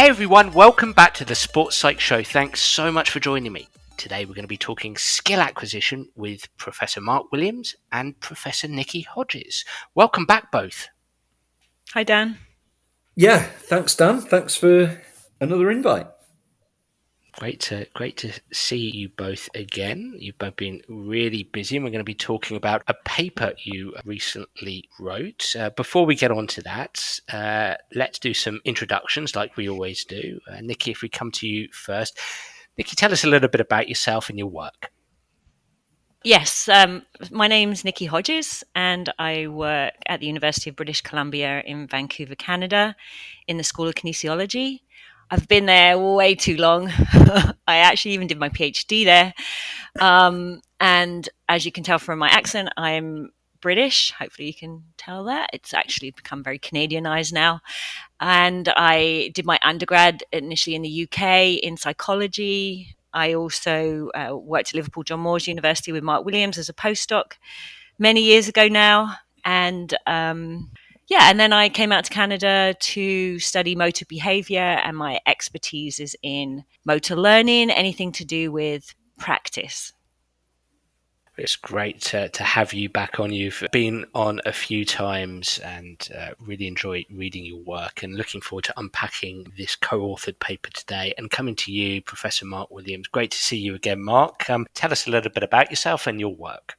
Hey everyone, welcome back to the Sports Psych Show. Thanks so much for joining me. Today we're going to be talking skill acquisition with Professor Mark Williams and Professor Nikki Hodges. Welcome back both. Hi Dan. Yeah, thanks Dan. Thanks for another invite. Great to see you both again. You've both been really busy, and we're going to be talking about a paper you recently wrote. Before we get on to that, let's do some introductions like we always do. Nikki, if we come to you first. Nikki, tell us a little bit about yourself and your work. Yes, my name's Nikki Hodges, and I work at the University of British Columbia in Vancouver, Canada, in the School of Kinesiology. I've been there way too long. I actually even did my PhD there. And as you can tell from my accent, I'm British. Hopefully you can tell that. It's actually become very Canadianized now. And I did my undergrad initially in the UK in psychology. I also worked at Liverpool John Moores University with Mark Williams as a postdoc many years ago now. And and then I came out to Canada to study motor behavior, and my expertise is in motor learning, anything to do with practice. It's great to have you back on. You've been on a few times and really enjoy reading your work and looking forward to unpacking this co-authored paper today. And coming to you, Professor Mark Williams. Great to see you again, Mark. Tell us a little bit about yourself and your work.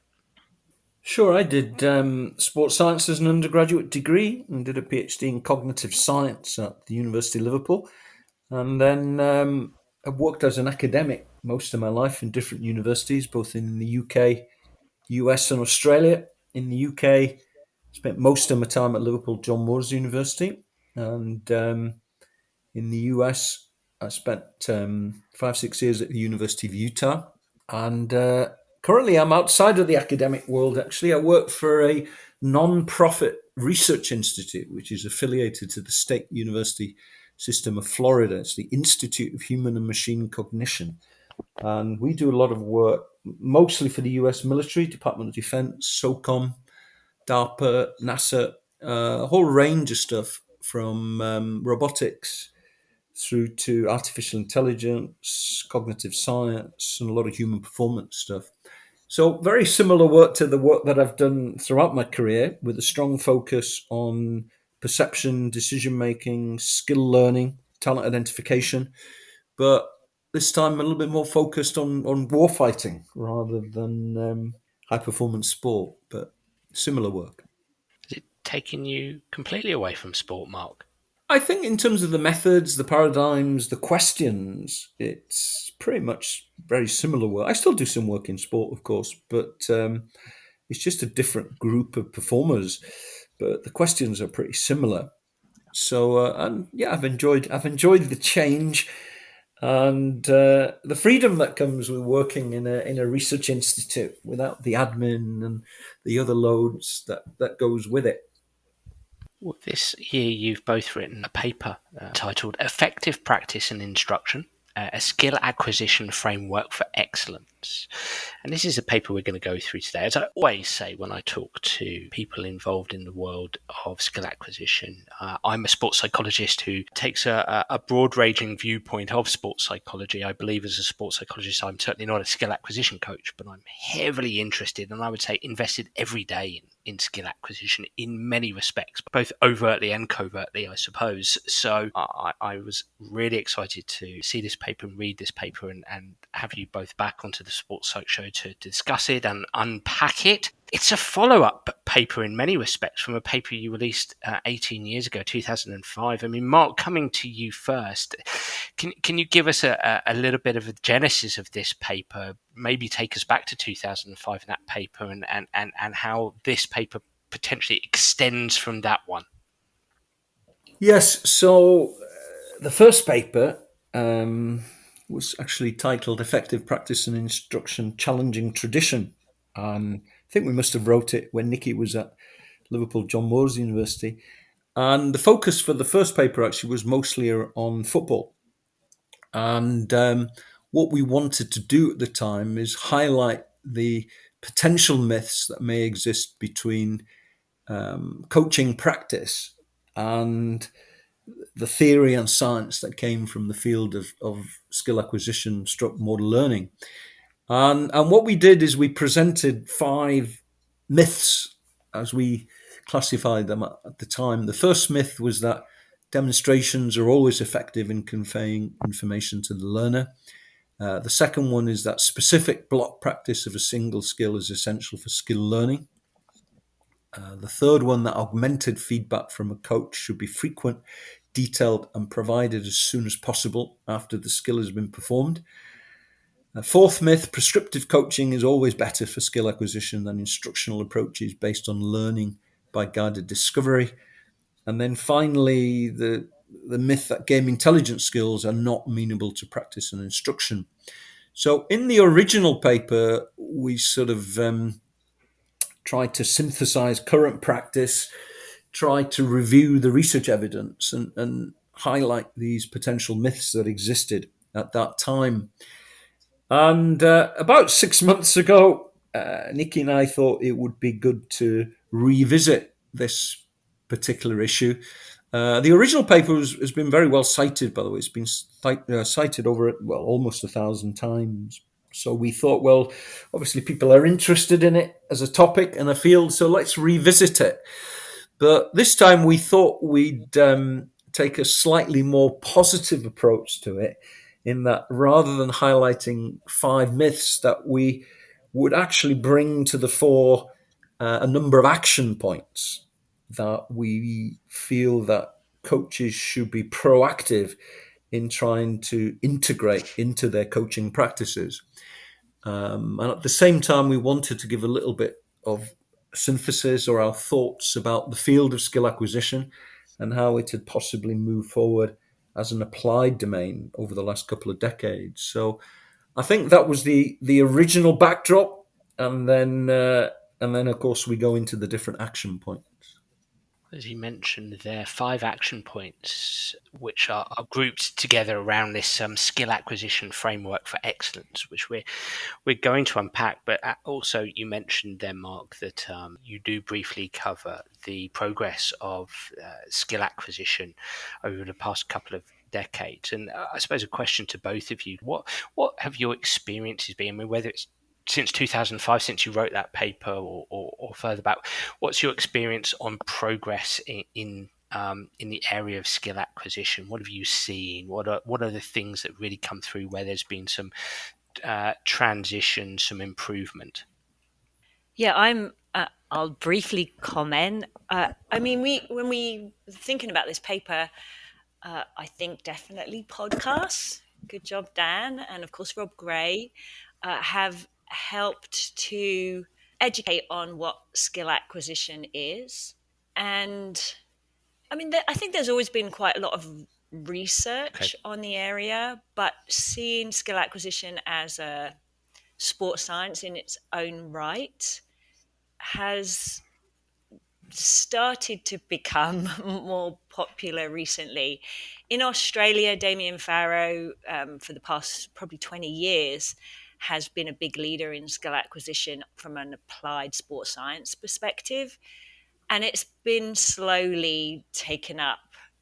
Sure, I did sports science as an undergraduate degree and did a PhD in cognitive science at the University of Liverpool. And then I've worked as an academic most of my life in different universities, both in the UK, US, and Australia. In the UK, spent most of my time at Liverpool John Moores University. And in the US, I spent 5-6 years at the University of Utah. And currently, I'm outside of the academic world, actually. I work for a non-profit research institute, which is affiliated to the State University System of Florida. It's the Institute of Human and Machine Cognition. And we do a lot of work, mostly for the US military, Department of Defense, SOCOM, DARPA, NASA, a whole range of stuff from robotics through to artificial intelligence, cognitive science, and a lot of human performance stuff. So, very similar work to the work that I've done throughout my career, with a strong focus on perception, decision making, skill learning, talent identification. But this time, a little bit more focused on warfighting rather than high performance sport, but similar work. Is it taking you completely away from sport, Mark? I think in terms of the methods, the paradigms, the questions, it's pretty much very similar work. I still do some work in sport, of course, but it's just a different group of performers. But the questions are pretty similar. So, and yeah, I've enjoyed the change and the freedom that comes with working in a research institute without the admin and the other loads that goes with it. Well, this year, you've both written a paper titled Effective Practice and Instruction, a skill acquisition framework for excellence. And this is a paper we're going to go through today. As I always say when I talk to people involved in the world of skill acquisition, I'm a sports psychologist who takes a broad-ranging viewpoint of sports psychology. I believe as a sports psychologist, I'm certainly not a skill acquisition coach, but I'm heavily interested, and I would say invested every day in skill acquisition in many respects, both overtly and covertly, I suppose. So I was really excited to see this paper and read this paper and have you both back onto the Sports Psych Show to discuss it and unpack it. It's a follow-up paper in many respects from a paper you released 18 years ago, 2005. I mean, Mark, coming to you first, can you give us a little bit of a genesis of this paper, maybe take us back to 2005 in that paper and how this paper potentially extends from that one? Yes. So the first paper was actually titled "Effective Practice and Instruction: Challenging Tradition," and I think we must have wrote it when Nikki was at Liverpool John Moores University. And the focus for the first paper actually was mostly on football. And what we wanted to do at the time is highlight the potential myths that may exist between coaching practice and the theory and science that came from the field of skill acquisition stroke model learning. And what we did is we presented 5 myths as we classified them at the time. The first myth was that demonstrations are always effective in conveying information to the learner. The second one is that specific block practice of a single skill is essential for skill learning. The third one, that augmented feedback from a coach should be frequent, detailed, and provided as soon as possible after the skill has been performed. Fourth myth, prescriptive coaching is always better for skill acquisition than instructional approaches based on learning by guided discovery. And then finally, the myth that game intelligence skills are not amenable to practice and instruction. So in the original paper, we sort of tried to synthesize current practice, try to review the research evidence, and highlight these potential myths that existed at that time. And about 6 months ago, Nikki and I thought it would be good to revisit this particular issue. The original paper has been very well cited, by the way. It's been cited over, almost 1,000 times. So we thought, well, obviously people are interested in it as a topic and a field, so let's revisit it. But this time we thought we'd take a slightly more positive approach to it, in that rather than highlighting 5 myths, that we would actually bring to the fore a number of action points that we feel that coaches should be proactive in trying to integrate into their coaching practices. And at the same time, we wanted to give a little bit of synthesis or our thoughts about the field of skill acquisition and how it had possibly moved forward as an applied domain over the last couple of decades. So I think that was the original backdrop, and then of course we go into the different action points. As you mentioned, there are 5 action points which are grouped together around this skill acquisition framework for excellence, which we're going to unpack. But also, you mentioned there, Mark, that you do briefly cover the progress of skill acquisition over the past couple of decades. And I suppose a question to both of you: what have your experiences been? I mean, whether it's since 2005, since you wrote that paper, or further back, what's your experience on progress in the area of skill acquisition? What have you seen? What are the things that really come through where there's been some transition, some improvement? Yeah, I'll briefly comment. I mean, when we were thinking about this paper, I think definitely podcasts. Good job, Dan, and of course Rob Gray, have helped to educate on what skill acquisition is. And I mean, I think there's always been quite a lot of research on the area, but seeing skill acquisition as a sports science in its own right has started to become more popular recently. In Australia, Damien Farrow, for the past probably 20 years, has been a big leader in skill acquisition from an applied sports science perspective. And it's been slowly taken up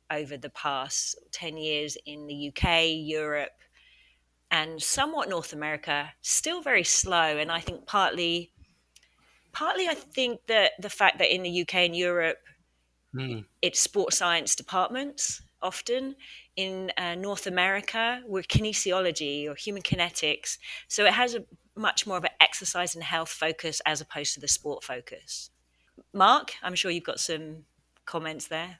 over the past 10 years in the UK, Europe, and somewhat North America. Still very slow. And I think partly I think that the fact that in the UK and Europe, it's sports science departments often. In North America, we're kinesiology or human kinetics. So it has a much more of an exercise and health focus as opposed to the sport focus. Mark, I'm sure you've got some comments there.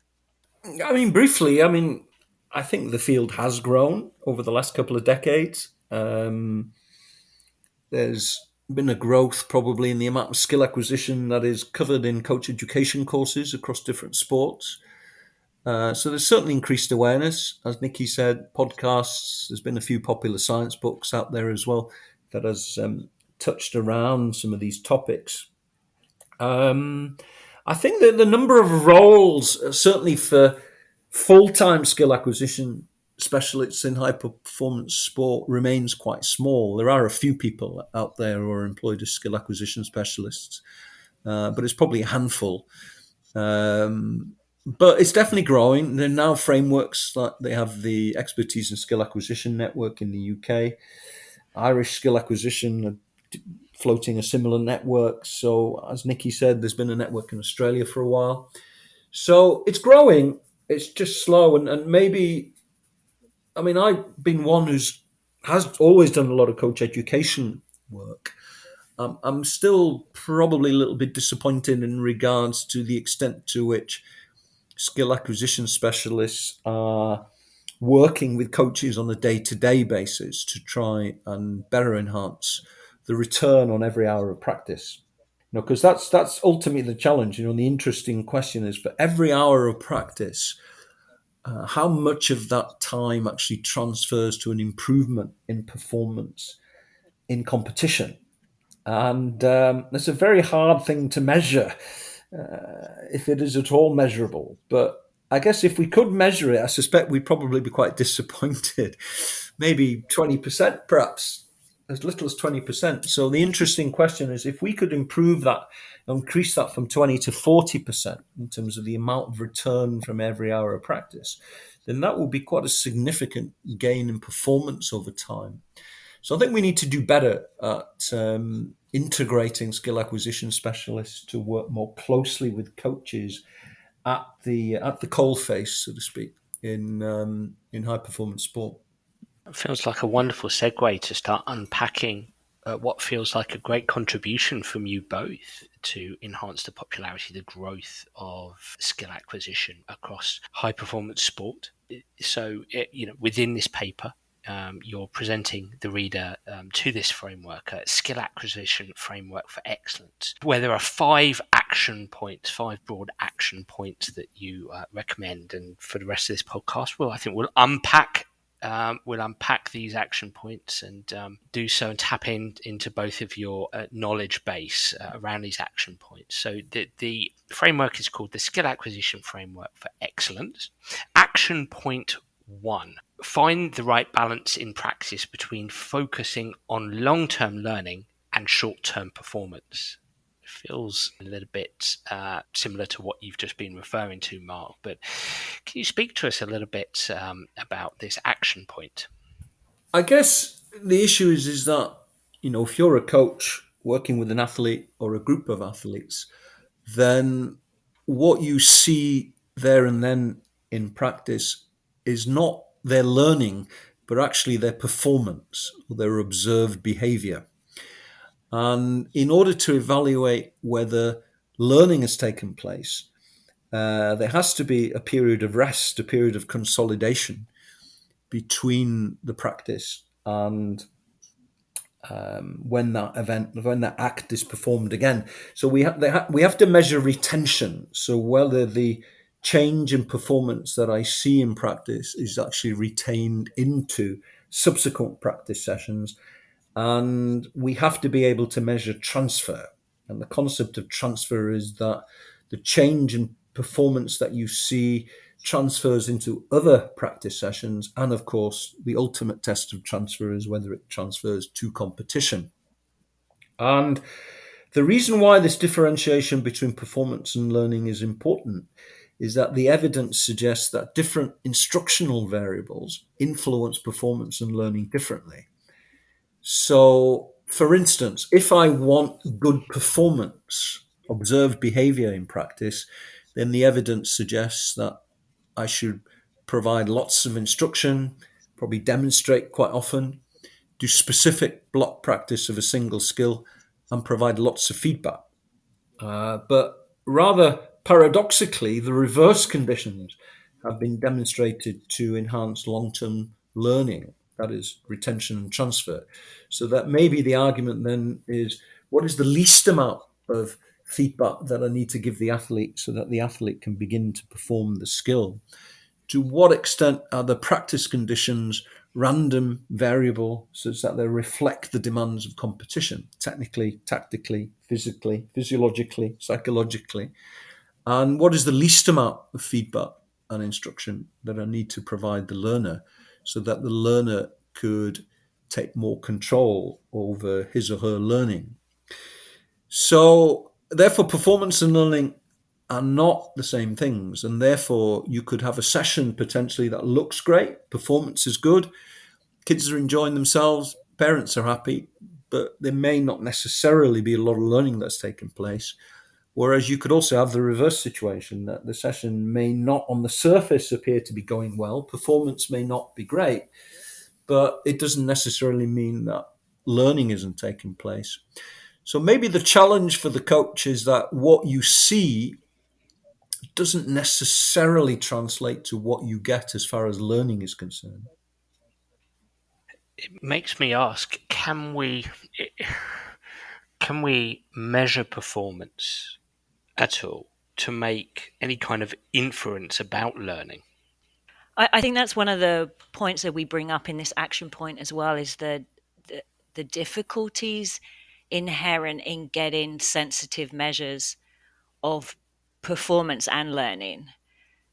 I mean, briefly, I think the field has grown over the last couple of decades. There's been a growth probably in the amount of skill acquisition that is covered in coach education courses across different sports. So there's certainly increased awareness. As Nikki said, podcasts, there's been a few popular science books out there as well that has touched around some of these topics. I think that the number of roles, certainly for full-time skill acquisition specialists in high-performance sport, remains quite small. There are a few people out there who are employed as skill acquisition specialists, but it's probably a handful. But it's definitely growing. There are now frameworks like they have the Expertise and Skill Acquisition Network in the UK, Irish Skill Acquisition floating a similar network. So, as Nikki said, there's been a network in Australia for a while. So it's growing. It's just slow, and maybe, I mean, I've been one has always done a lot of coach education work. I'm still probably a little bit disappointed in regards to the extent to which skill acquisition specialists are working with coaches on a day-to-day basis to try and better enhance the return on every hour of practice. Because that's ultimately the challenge. The interesting question is, for every hour of practice, how much of that time actually transfers to an improvement in performance in competition? And that's a very hard thing to measure, if it is at all measurable. But I guess if we could measure it, I suspect we'd probably be quite disappointed. Maybe 20%, perhaps as little as 20%. So the interesting question is, if we could improve that, increase that from 20 to 40% in terms of the amount of return from every hour of practice, then that will be quite a significant gain in performance over time. So I think we need to do better at integrating skill acquisition specialists to work more closely with coaches at the coalface, so to speak, in high performance sport. It feels like a wonderful segue to start unpacking what feels like a great contribution from you both to enhance the popularity, the growth of skill acquisition across high performance sport. So, within this paper, you're presenting the reader to this framework, a skill acquisition framework for excellence, where there are 5 broad action points that you recommend. And for the rest of this podcast, I think we'll unpack these action points and do so and tap into both of your knowledge base around these action points. So the framework is called the Skill Acquisition Framework for Excellence. Action point 1. Find the right balance in practice between focusing on long-term learning and short-term performance. Feels a little bit similar to what you've just been referring to, Mark, but can you speak to us a little bit about this action point? I guess the issue is that, if you're a coach working with an athlete or a group of athletes, then what you see there and then in practice is not their learning, but actually their performance or their observed behavior. And in order to evaluate whether learning has taken place, there has to be a period of rest, a period of consolidation between the practice and when that act is performed again. So we have to measure retention. So whether the change in performance that I see in practice is actually retained into subsequent practice sessions, and we have to be able to measure transfer. And the concept of transfer is that the change in performance that you see transfers into other practice sessions. And of course, the ultimate test of transfer is whether it transfers to competition. And the reason why this differentiation between performance and learning is important is that the evidence suggests that different instructional variables influence performance and learning differently. So, for instance, if I want good performance, observed behavior in practice, then the evidence suggests that I should provide lots of instruction, probably demonstrate quite often, do specific block practice of a single skill, and provide lots of feedback. But rather paradoxically, the reverse conditions have been demonstrated to enhance long-term learning, that is, retention and transfer. So that maybe the argument then is, what is the least amount of feedback that I need to give the athlete so that the athlete can begin to perform the skill? To what extent are the practice conditions random, variable, such that they reflect the demands of competition, technically, tactically, physically, physiologically, psychologically? And what is the least amount of feedback and instruction that I need to provide the learner so that the learner could take more control over his or her learning? So, therefore, performance and learning are not the same things. And therefore, you could have a session potentially that looks great, performance is good, kids are enjoying themselves, parents are happy, but there may not necessarily be a lot of learning that's taken place. Whereas you could also have the reverse situation, that the session may not on the surface appear to be going well, performance may not be great, but it doesn't necessarily mean that learning isn't taking place. So maybe the challenge for the coach is that what you see doesn't necessarily translate to what you get as far as learning is concerned. It makes me ask, can we measure performance at all to make any kind of inference about learning? I think that's one of the points that we bring up in this action point as well, is the, the difficulties inherent in getting sensitive measures of performance and learning.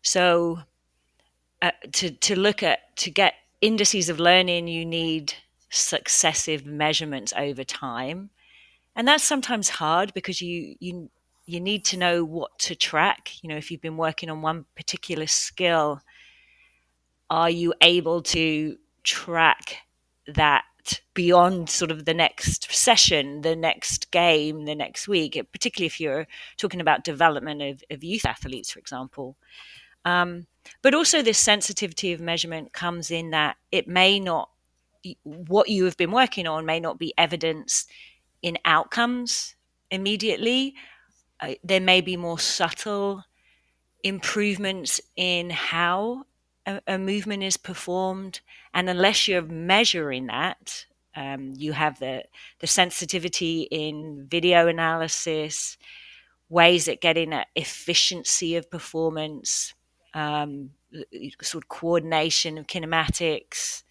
So to get indices of learning, you need successive measurements over time, and that's sometimes hard because you need to know what to track. You know, if you've been working on one particular skill, are you able to track that beyond sort of the next session, the next game, the next week, particularly if you're talking about development of youth athletes, for example. But also, this sensitivity of measurement comes in that it may not, what you have been working on may not be evidence in outcomes immediately. There may be more subtle improvements in how a movement is performed. And unless you're measuring that, you have the sensitivity in video analysis, ways at getting at efficiency of performance, sort of coordination of kinematics,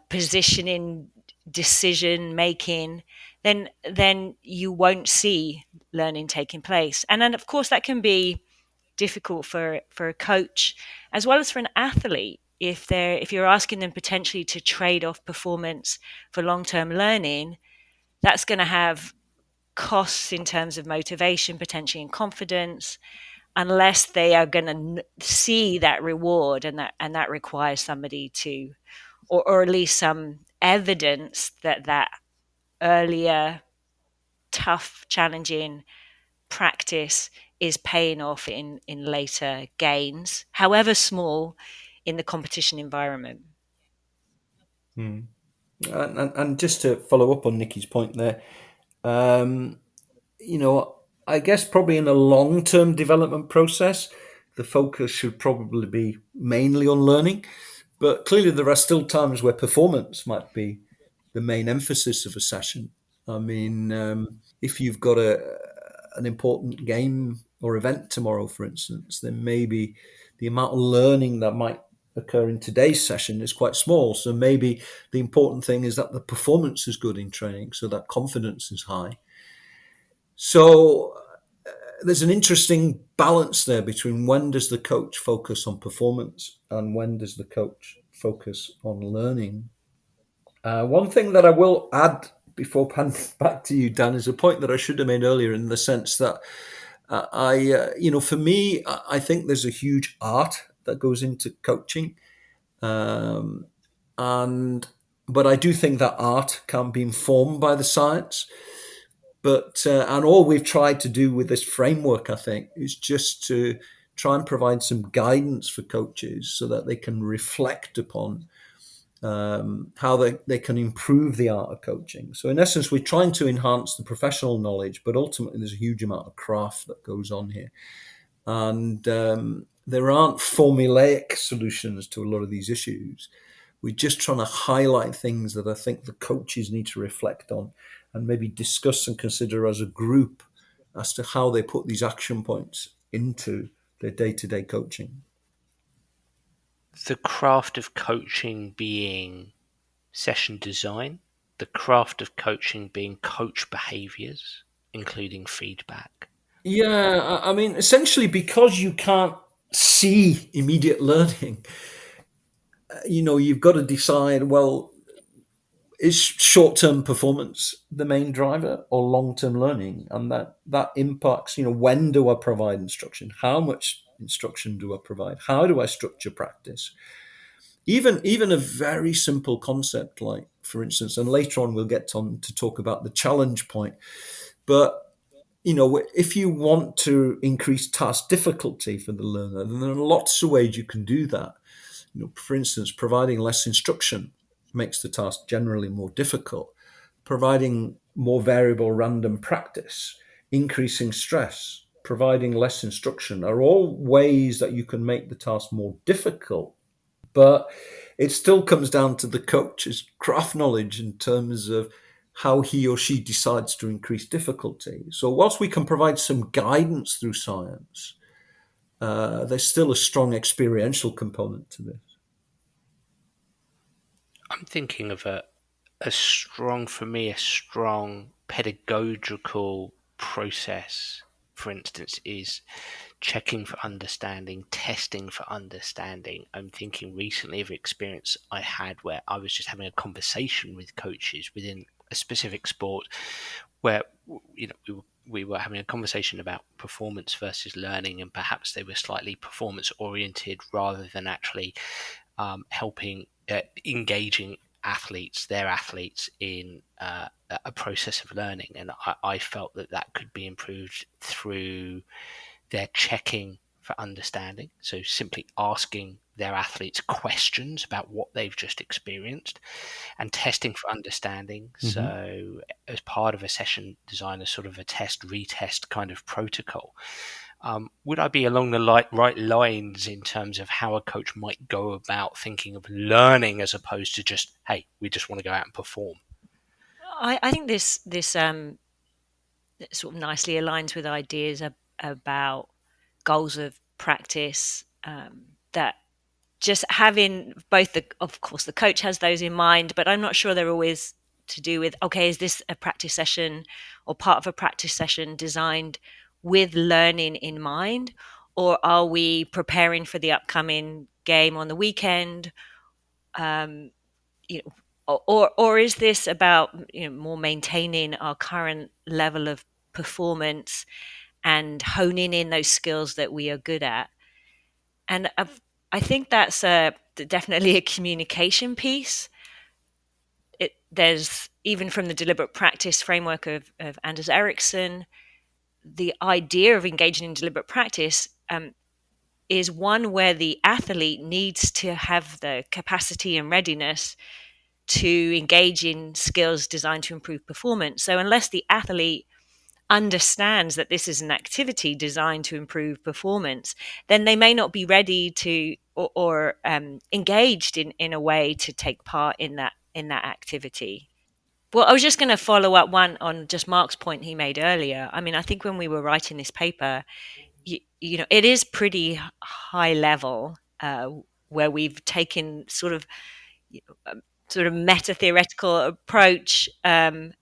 positioning, decision making, then you won't see learning taking place. And then, of course, that can be difficult for a coach as well as for an athlete if you're asking them potentially to trade off performance for long-term learning. That's going to have costs in terms of motivation, potentially, and confidence, unless they are going to see that reward, and that requires somebody to, or at least some evidence that that earlier tough, challenging practice is paying off in later gains, however small, in the competition environment. Hmm. And just to follow up on Nikki's point there, um, I guess probably in a long-term development process, the focus should probably be mainly on learning. But clearly, there are still times where performance might be the main emphasis of a session. I mean, if you've got an important game or event tomorrow, for instance, then maybe the amount of learning that might occur in today's session is quite small. So maybe the important thing is that the performance is good in training, so that confidence is high. So there's an interesting balance there between when does the coach focus on performance and when does the coach focus on learning. One thing that I will add before handing back to you, Dan, is a point that I should have made earlier, in the sense that for me, I think there's a huge art that goes into coaching, um, and but I do think that art can be informed by the science. But and all we've tried to do with this framework, I think, is just to try and provide some guidance for coaches so that they can reflect upon how they can improve the art of coaching. So in essence, we're trying to enhance the professional knowledge, but ultimately there's a huge amount of craft that goes on here. And there aren't formulaic solutions to a lot of these issues. We're just trying to highlight things that I think the coaches need to reflect on and maybe discuss and consider as a group as to how they put these action points into their day-to-day coaching. The craft of coaching being session design, the craft of coaching being coach behaviors, including feedback. Yeah, I mean, essentially, because you can't see immediate learning, you've got to decide, well, is short-term performance the main driver or long-term learning? And that impacts, when do I provide instruction? How much instruction do I provide? How do I structure practice? Even a very simple concept like, for instance, and later on we'll get on to talk about the challenge point, but if you want to increase task difficulty for the learner, then there are lots of ways you can do that. For instance, providing less instruction makes the task generally more difficult. Providing more variable random practice, increasing stress, providing less instruction are all ways that you can make the task more difficult. But it still comes down to the coach's craft knowledge in terms of how he or she decides to increase difficulty. So whilst we can provide some guidance through science, there's still a strong experiential component to this. I'm thinking of a strong pedagogical process, for instance, is checking for understanding, testing for understanding. I'm thinking recently of an experience I had where I was just having a conversation with coaches within a specific sport where we were having a conversation about performance versus learning, and perhaps they were slightly performance oriented rather than actually helping engaging their athletes in a process of learning. And I felt that could be improved through their checking for understanding. So simply asking their athletes questions about what they've just experienced, and testing for understanding. Mm-hmm. So as part of a session design, as sort of a test retest kind of protocol. Would I be along the right lines in terms of how a coach might go about thinking of learning as opposed to just, hey, we just want to go out and perform? I think this sort of nicely aligns with ideas about goals of practice, that just having both of course the coach has those in mind, but I'm not sure they're always to do with, okay, is this a practice session or part of a practice session designed with learning in mind, or are we preparing for the upcoming game on the weekend? You know, or is this about more maintaining our current level of performance and honing in those skills that we are good at? And I think that's definitely a communication piece. There's, even from the deliberate practice framework of Anders Ericsson, the idea of engaging in deliberate practice is one where the athlete needs to have the capacity and readiness to engage in skills designed to improve performance. So unless the athlete understands that this is an activity designed to improve performance, then they may not be ready to or engaged in a way to take part in that activity. Well, I was just going to follow up one on just Mark's point he made earlier. I mean, I think when we were writing this paper, it is pretty high level, where we've taken sort of meta theoretical approach, and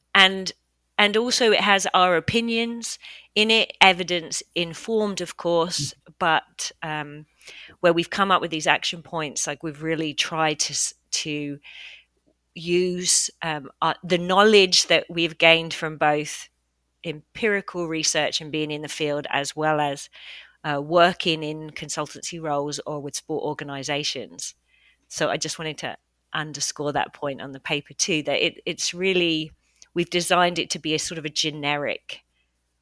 also it has our opinions in it, evidence informed, of course, but where we've come up with these action points, like we've really tried to use the knowledge that we've gained from both empirical research and being in the field, as well as working in consultancy roles or with sport organizations. So I just wanted to underscore that point on the paper too, that it's really, we've designed it to be a sort of a generic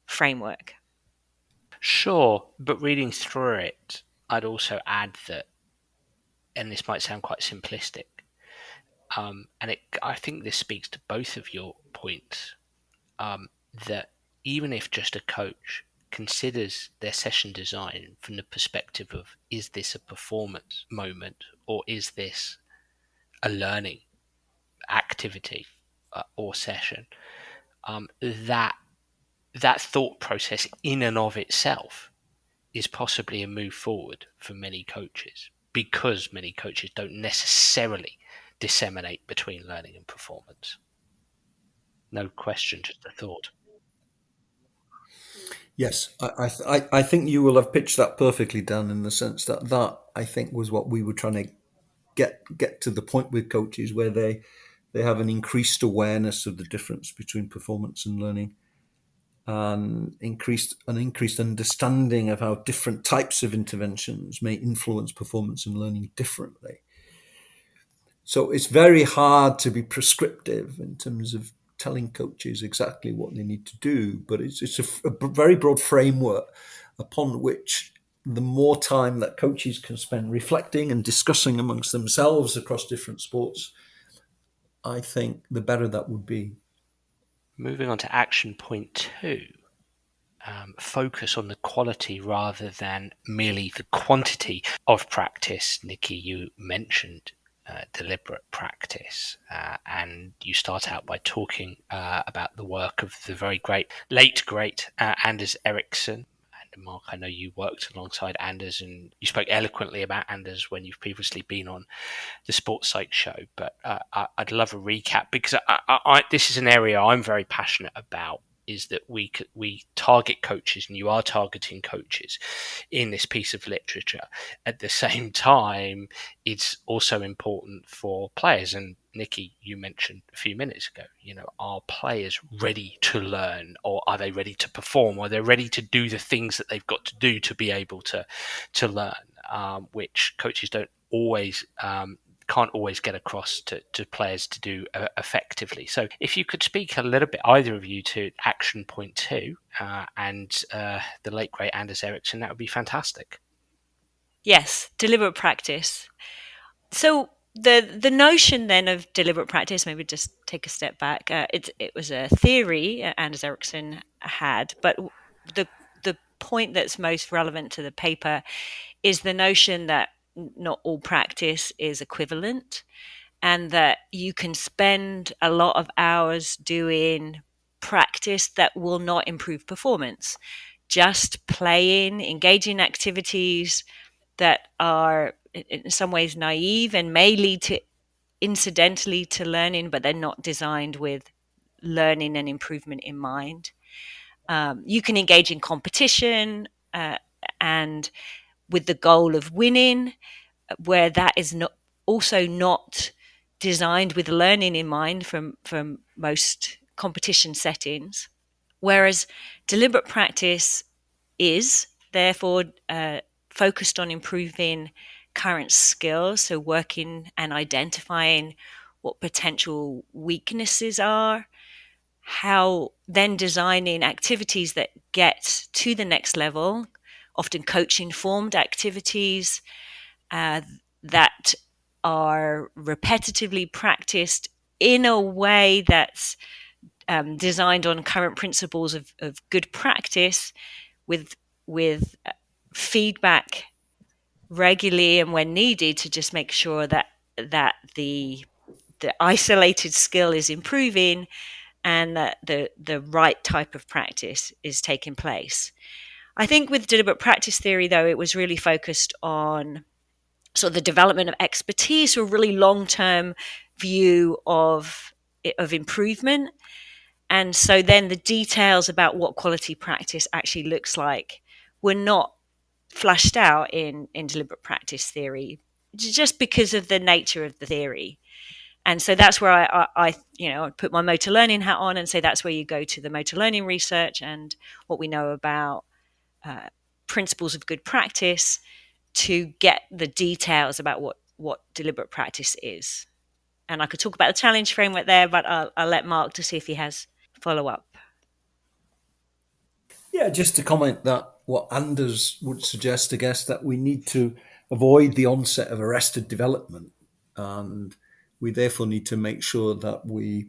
framework. Sure, but reading through it, I'd also add that, and this might sound quite simplistic, I think this speaks to both of your points, that even if just a coach considers their session design from the perspective of, is this a performance moment or is this a learning activity or session, that thought process in and of itself is possibly a move forward for many coaches, because many coaches don't necessarily disseminate between learning and performance. No question, just a thought. Yes, I think you will have pitched that perfectly, Dan, in the sense that I think was what we were trying to get to the point with coaches, where they They have an increased awareness of the difference between performance and learning, and increased understanding of how different types of interventions may influence performance and learning differently. So it's very hard to be prescriptive in terms of telling coaches exactly what they need to do, but it's a very broad framework upon which the more time that coaches can spend reflecting and discussing amongst themselves across different sports, I think the better that would be. Moving on to action point 2. Focus on the quality rather than merely the quantity of practice. Nikki, you mentioned deliberate practice, and you start out by talking about the work of the late great Anders Ericsson. And Mark, I know you worked alongside Anders, and you spoke eloquently about Anders when you've previously been on the Sports Psych show. But I'd love a recap, because this is an area I'm very passionate about, is that we target coaches, and you are targeting coaches in this piece of literature. At the same time, it's also important for players. And Nikki, you mentioned a few minutes ago, are players ready to learn, or are they ready to perform, or are they ready to do the things that they've got to do to be able to learn, which coaches can't always get across to players to do effectively. So if you could speak a little bit, either of you, to action point 2 and the late great Anders Ericsson, that would be fantastic. Yes, deliberate practice. So the notion then of deliberate practice, maybe just take a step back. It was a theory Anders Ericsson had, but the point that's most relevant to the paper is the notion that not all practice is equivalent, and that you can spend a lot of hours doing practice that will not improve performance. Just playing, engaging activities that are in some ways naive and may lead to incidentally to learning, but they're not designed with learning and improvement in mind. You can engage in competition and with the goal of winning, where that is not designed with learning in mind from most competition settings. Whereas deliberate practice is therefore focused on improving current skills, so working and identifying what potential weaknesses are, how then designing activities that get to the next level, often coaching formed activities that are repetitively practiced in a way that's designed on current principles of good practice, with feedback regularly and when needed, to just make sure that the isolated skill is improving and that the right type of practice is taking place. I think with deliberate practice theory, though, it was really focused on sort of the development of expertise, or a really long-term view of improvement. And so then the details about what quality practice actually looks like were not flashed out in deliberate practice theory, just because of the nature of the theory. And so that's where I put my motor learning hat on and say that's where you go to the motor learning research and what we know about principles of good practice to get the details about what deliberate practice is. And I could talk about the challenge framework there, but I'll let Mark to see if he has follow-up. Yeah, just to comment that what Anders would suggest, I guess, that we need to avoid the onset of arrested development. And we therefore need to make sure that we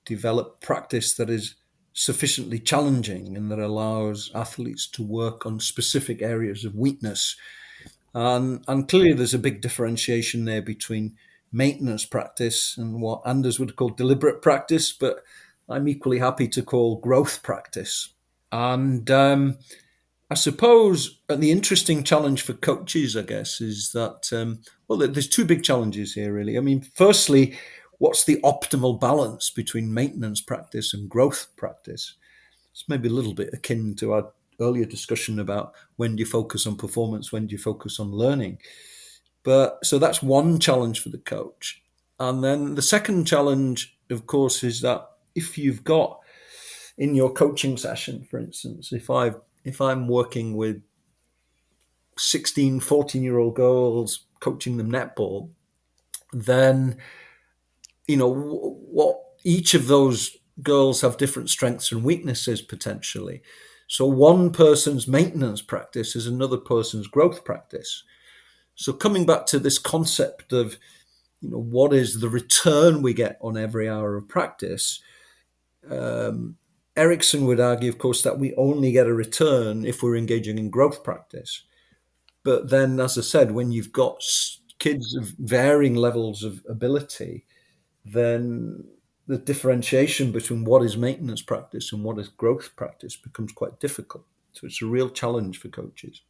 develop practice that is sufficiently challenging and that allows athletes to work on specific areas of weakness. And clearly there's a big differentiation there between maintenance practice and what Anders would call deliberate practice, but I'm equally happy to call growth practice. And I suppose the interesting challenge for coaches, I guess, is that, there's two big challenges here, really. I mean, firstly, what's the optimal balance between maintenance practice and growth practice? It's maybe a little bit akin to our earlier discussion about when do you focus on performance, when do you focus on learning. But so that's one challenge for the coach. And then the second challenge, of course, is that if you've got in your coaching session, for instance, if I'm working with 16, 14-year-old girls, coaching them netball, then, what each of those girls have different strengths and weaknesses potentially. So one person's maintenance practice is another person's growth practice. So coming back to this concept of, what is the return we get on every hour of practice? Erickson would argue, of course, that we only get a return if we're engaging in growth practice. But then, as I said, when you've got kids of varying levels of ability, then the differentiation between what is maintenance practice and what is growth practice becomes quite difficult. So it's a real challenge for coaches.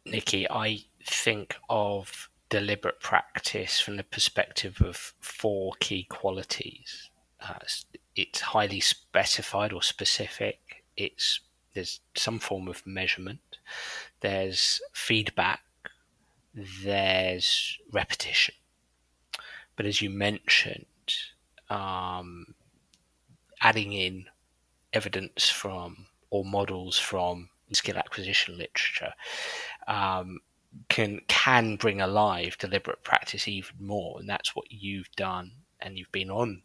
Nikki, I think of deliberate practice from the perspective of four key qualities. It's highly specified or specific. There's some form of measurement. There's feedback. There's repetition. But as you mentioned, adding in evidence from or models from skill acquisition literature can bring alive deliberate practice even more, and that's what you've done. And you've been on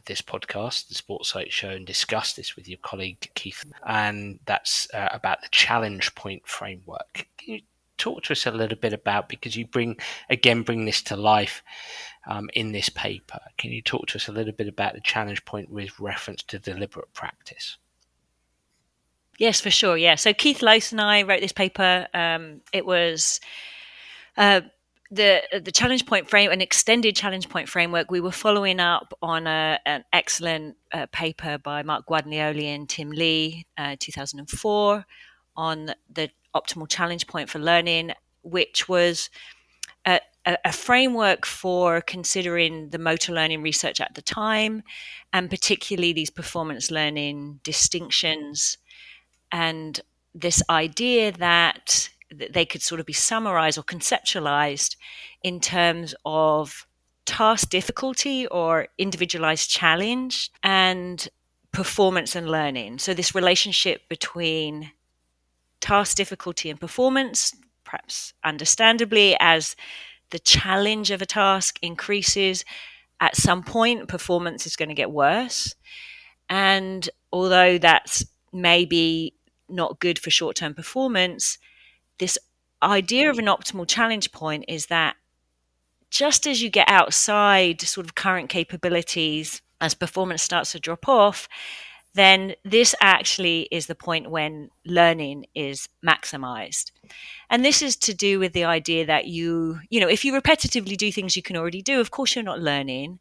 this podcast, the Sports Site Show, and discussed this with your colleague Keith, and that's about the challenge point framework. Can you talk to us a little bit about, because you bring this to life in this paper, can you talk to us a little bit about the challenge point with reference to deliberate practice? Yes, for sure. Yeah. So Keith Lose and I wrote this paper. It was the challenge point frame, an extended challenge point framework. We were following up on an excellent paper by Mark Guadagnoli and Tim Lee, 2004, on the optimal challenge point for learning, which was a framework for considering the motor learning research at the time, and particularly these performance learning distinctions, and this idea that they could sort of be summarized or conceptualized in terms of task difficulty or individualized challenge and performance and learning. So this relationship between task difficulty and performance, perhaps understandably, as the challenge of a task increases, at some point performance is going to get worse. And although that's maybe not good for short-term performance, this idea of an optimal challenge point is that just as you get outside sort of current capabilities, as performance starts to drop off, then this actually is the point when learning is maximized. And this is to do with the idea that if you repetitively do things you can already do, of course you're not learning.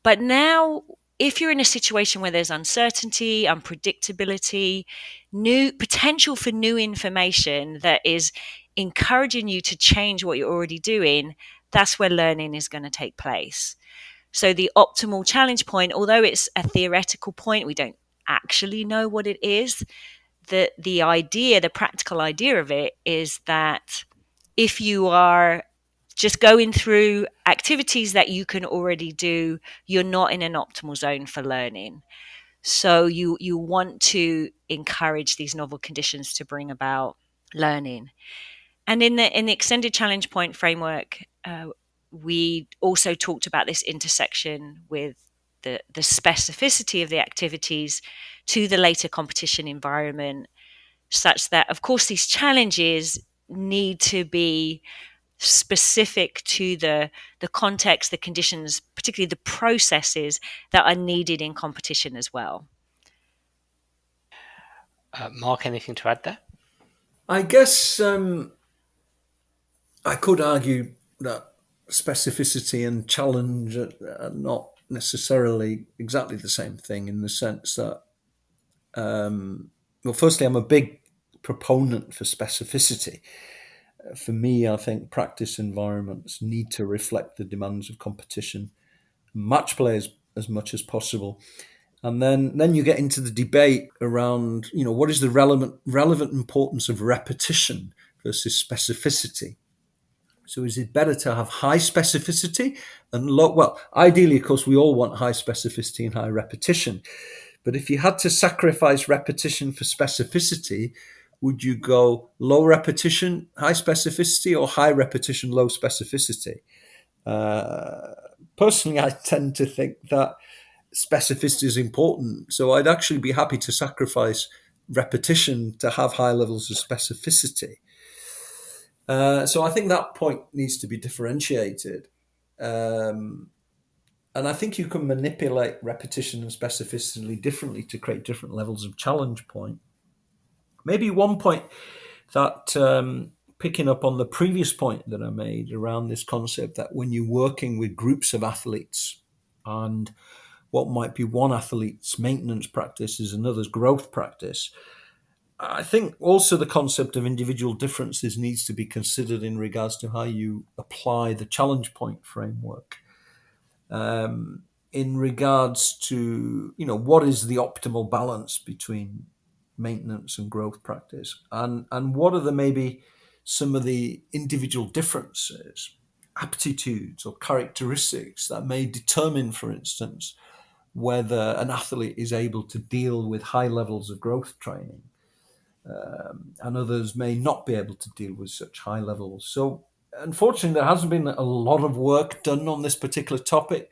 But now, if you're in a situation where there's uncertainty, unpredictability, new potential for new information that is encouraging you to change what you're already doing, that's where learning is going to take place. So the optimal challenge point, although it's a theoretical point, we don't actually know what it is. The practical idea of it is that if you are just going through activities that you can already do, you're not in an optimal zone for learning. So you want to encourage these novel conditions to bring about learning. And in the extended challenge point framework, we also talked about this intersection with the specificity of the activities to the later competition environment, such that, of course, these challenges need to be specific to the context, the conditions, particularly the processes that are needed in competition as well. Mark, anything to add there? I guess I could argue that specificity and challenge are not necessarily exactly the same thing, in the sense that, well, firstly, I'm a big proponent for specificity. For me, I think practice environments need to reflect the demands of competition, match play as much as possible. And then you get into the debate around, what is the relevant importance of repetition versus specificity. So is it better to have high specificity and low? Well, ideally, of course, we all want high specificity and high repetition. But if you had to sacrifice repetition for specificity, would you go low repetition, high specificity, or high repetition, low specificity? Personally, I tend to think that specificity is important. So I'd actually be happy to sacrifice repetition to have high levels of specificity. So I think that point needs to be differentiated. And I think you can manipulate repetition and specificity differently to create different levels of challenge point. Maybe one point that, picking up on the previous point that I made around this concept that when you're working with groups of athletes and what might be one athlete's maintenance practice is another's growth practice, I think also the concept of individual differences needs to be considered in regards to how you apply the challenge point framework. In regards to, what is the optimal balance between maintenance and growth practice, and what are maybe some of the individual differences, aptitudes or characteristics that may determine, for instance, whether an athlete is able to deal with high levels of growth training, and others may not be able to deal with such high levels. So unfortunately, there hasn't been a lot of work done on this particular topic.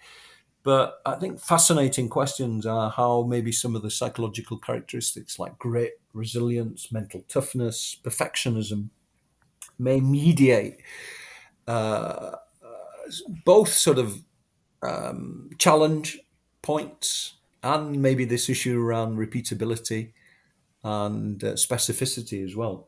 But I think fascinating questions are how maybe some of the psychological characteristics like grit, resilience, mental toughness, perfectionism may mediate both sort of challenge points and maybe this issue around repeatability and specificity as well.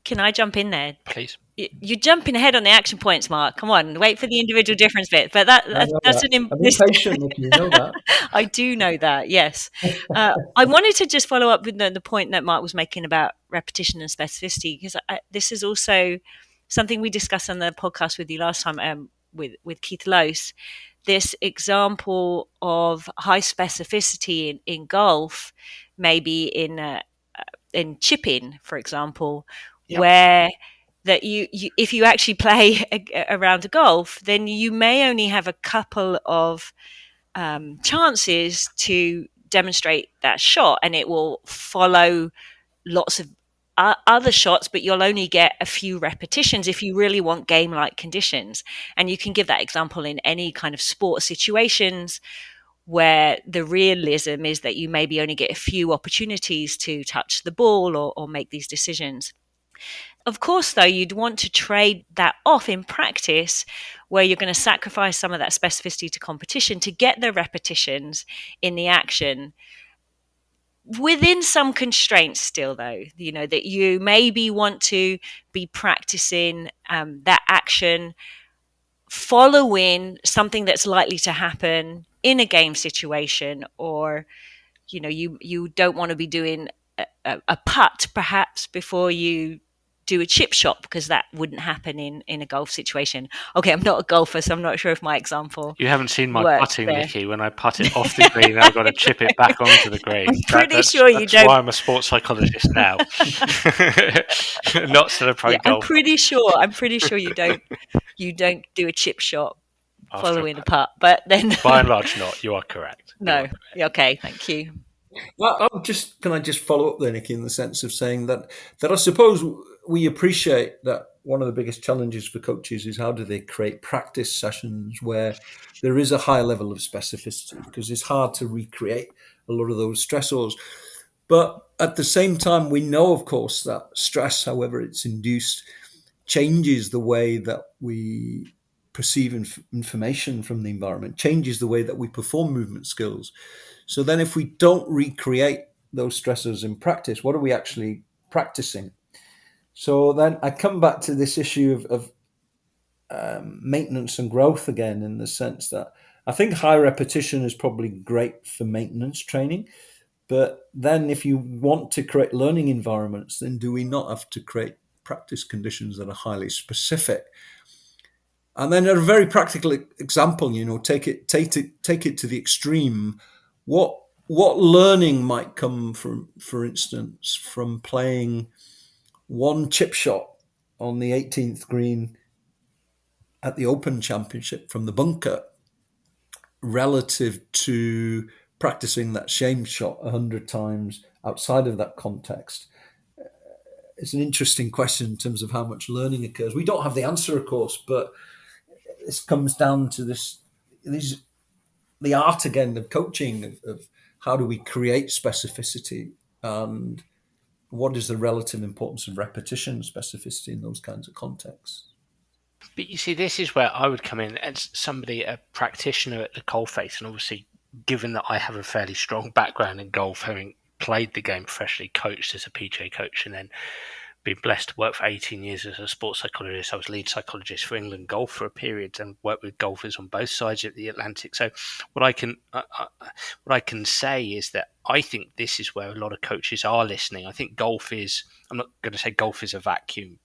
Can I jump in there? Please. You're jumping ahead on the action points, Mark. Come on, wait for the individual difference bit. But I know that's that. an I'm impatient, Nikki, you know that. I do know that. Yes, I wanted to just follow up with the point that Mark was making about repetition and specificity, because this is also something we discussed on the podcast with you last time, with Keith Lose. This example of high specificity in golf, maybe in chipping, for example, Yep. where that you if you actually play a round of golf, then you may only have a couple of chances to demonstrate that shot, and it will follow lots of other shots, but you'll only get a few repetitions if you really want game-like conditions. And you can give that example in any kind of sport situations where the realism is that you maybe only get a few opportunities to touch the ball or make these decisions. Of course, though, you'd want to trade that off in practice where you're going to sacrifice some of that specificity to competition to get the repetitions in the action within some constraints still, though, that you maybe want to be practicing that action following something that's likely to happen in a game situation, or you don't want to be doing a putt perhaps before you do a chip shot, because that wouldn't happen in a golf situation. Okay, I'm not a golfer, so I'm not sure if my example You haven't seen my works putting, there. Nikki. When I putt it off the green, I've got to chip it back onto the green. I'm pretty sure you that's don't. why I'm a sports psychologist now, not still a pro Yeah, golfer. I'm pretty sure you don't do a chip shot After following a putt, but then by and large, not. You are correct. no. Okay, thank you. Well, can I just follow up there, Nikki, in the sense of saying that I suppose we appreciate that one of the biggest challenges for coaches is how do they create practice sessions where there is a high level of specificity, because it's hard to recreate a lot of those stressors. But at the same time, we know, of course, that stress, however it's induced, changes the way that we perceive information from the environment, changes the way that we perform movement skills. So then if we don't recreate those stressors in practice, what are we actually practicing? So then I come back to this issue of maintenance and growth again, in the sense that I think high repetition is probably great for maintenance training. But then if you want to create learning environments, then do we not have to create practice conditions that are highly specific? And then a very practical example, take it to the extreme. What learning might come from, for instance, from playing one chip shot on the 18th green at the Open Championship from the bunker relative to practicing that shame shot 100 times outside of that context? It's an interesting question in terms of how much learning occurs. We don't have the answer, of course, but this comes down to the art again of coaching, of how do we create specificity, and what is the relative importance of repetition specificity in those kinds of contexts. But you see, this is where I would come in as somebody, a practitioner at the coalface, and obviously, given that I have a fairly strong background in golf, having played the game professionally, coached as a PGA coach, and then been blessed to work for 18 years as a sports psychologist. I was lead psychologist for England Golf for a period and worked with golfers on both sides of the Atlantic. So what I can say is that I think this is where a lot of coaches are listening. I think golf is, I'm not going to say golf is a vacuum,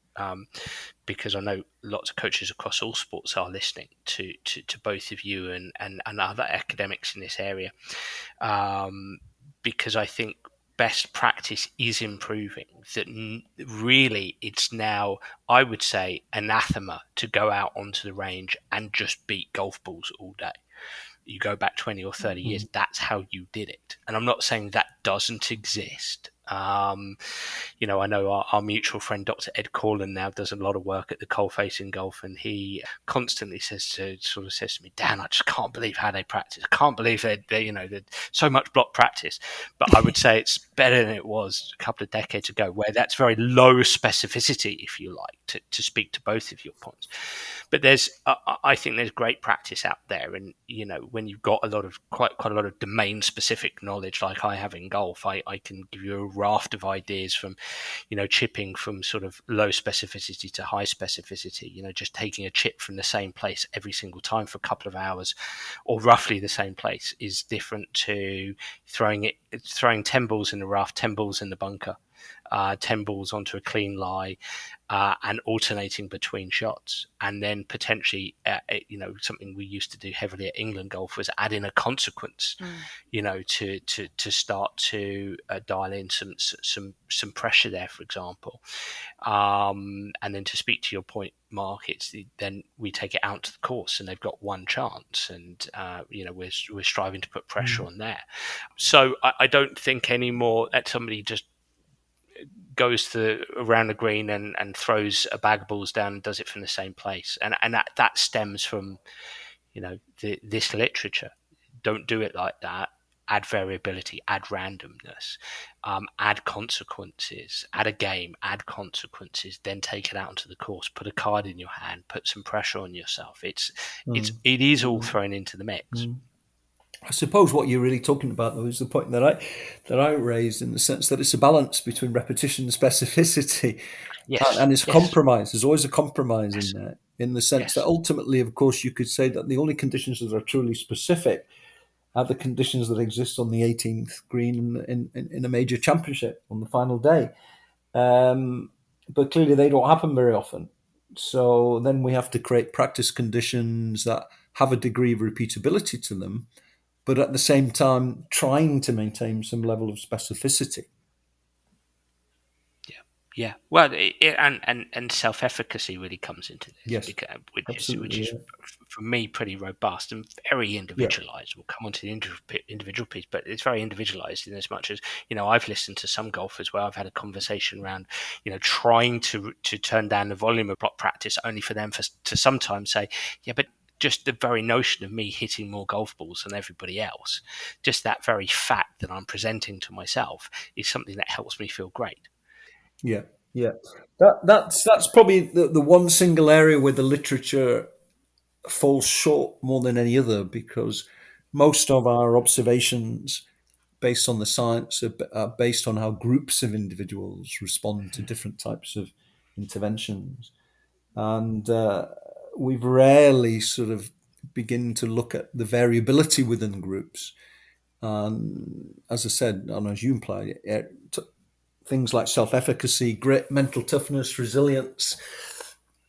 because I know lots of coaches across all sports are listening to both of you and other academics in this area, because I think best practice is improving. That really, it's now, I would say, anathema to go out onto the range and just beat golf balls all day. You go back 20 or 30 years, that's how you did it. And I'm not saying that doesn't exist. I know our mutual friend Dr. Ed Corlin now does a lot of work at the coalface in golf, and he constantly says to me, Dan, I just can't believe how they practice. I can't believe they're so much block practice. But I would say it's better than it was a couple of decades ago, where that's very low specificity, if you like, to speak to both of your points. But I think there's great practice out there, and when you've got quite a lot of domain specific knowledge like I have in golf, I can give you a raft of ideas from chipping from sort of low specificity to high specificity, just taking a chip from the same place every single time for a couple of hours or roughly the same place is different to throwing 10 balls in the rough, 10 balls in the bunker, 10 balls onto a clean lie, and alternating between shots. And then potentially, something we used to do heavily at England Golf was add in a consequence, to start to dial in some pressure there, for example. And then to speak to your point, Mark, then we take it out to the course and they've got one chance, and we're striving to put pressure on there. So I don't think anymore that somebody just goes around the green and throws a bag of balls down and does it from the same place, and that stems from this literature. Don't do it like that. Add variability, add randomness, add consequences, add a game, add consequences, then take it out onto the course, put a card in your hand, put some pressure on yourself. It is all thrown into the mix. I suppose what you're really talking about, though, is the point that I raised, in the sense that it's a balance between repetition and specificity. Yes. And it's a compromise. There's always a compromise Yes. in there, in the sense Yes. that ultimately, of course, you could say that the only conditions that are truly specific are the conditions that exist on the 18th green in a major championship on the final day. But clearly they don't happen very often. So then we have to create practice conditions that have a degree of repeatability to them, but at the same time trying to maintain some level of specificity. Yeah. Well, and self-efficacy really comes into this, Yes, which is for me pretty robust and very individualized. We'll come on to the individual piece, but it's very individualized in as much as I've listened to some golfers where I've had a conversation around trying to turn down the volume of block practice, only for them to sometimes say, yeah, but just the very notion of me hitting more golf balls than everybody else, just that very fact that I'm presenting to myself is something that helps me feel great. Yeah. That's probably the one single area where the literature falls short more than any other, because most of our observations based on the science are based on how groups of individuals respond to different types of interventions. And we've rarely sort of begin to look at the variability within groups. And as I said, and as you implied, things like self-efficacy, grit, mental toughness, resilience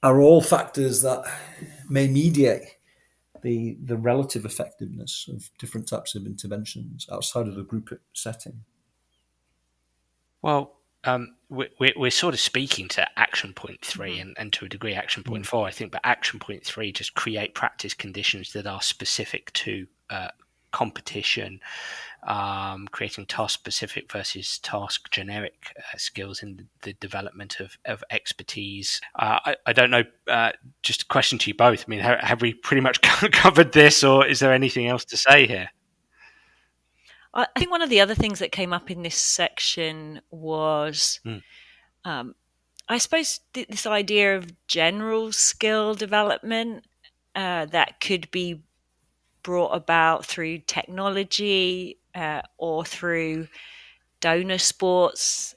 are all factors that may mediate the relative effectiveness of different types of interventions outside of the group setting. Well, We're sort of speaking to action point 3 and to a degree action point 4, I think, but action point 3, just create practice conditions that are specific to competition, creating task specific versus task generic skills in the development of expertise. I don't know, just a question to you both. I mean, have we pretty much covered this, or is there anything else to say here? I think one of the other things that came up in this section was, I suppose, this idea of general skill development that could be brought about through technology or through donor sports,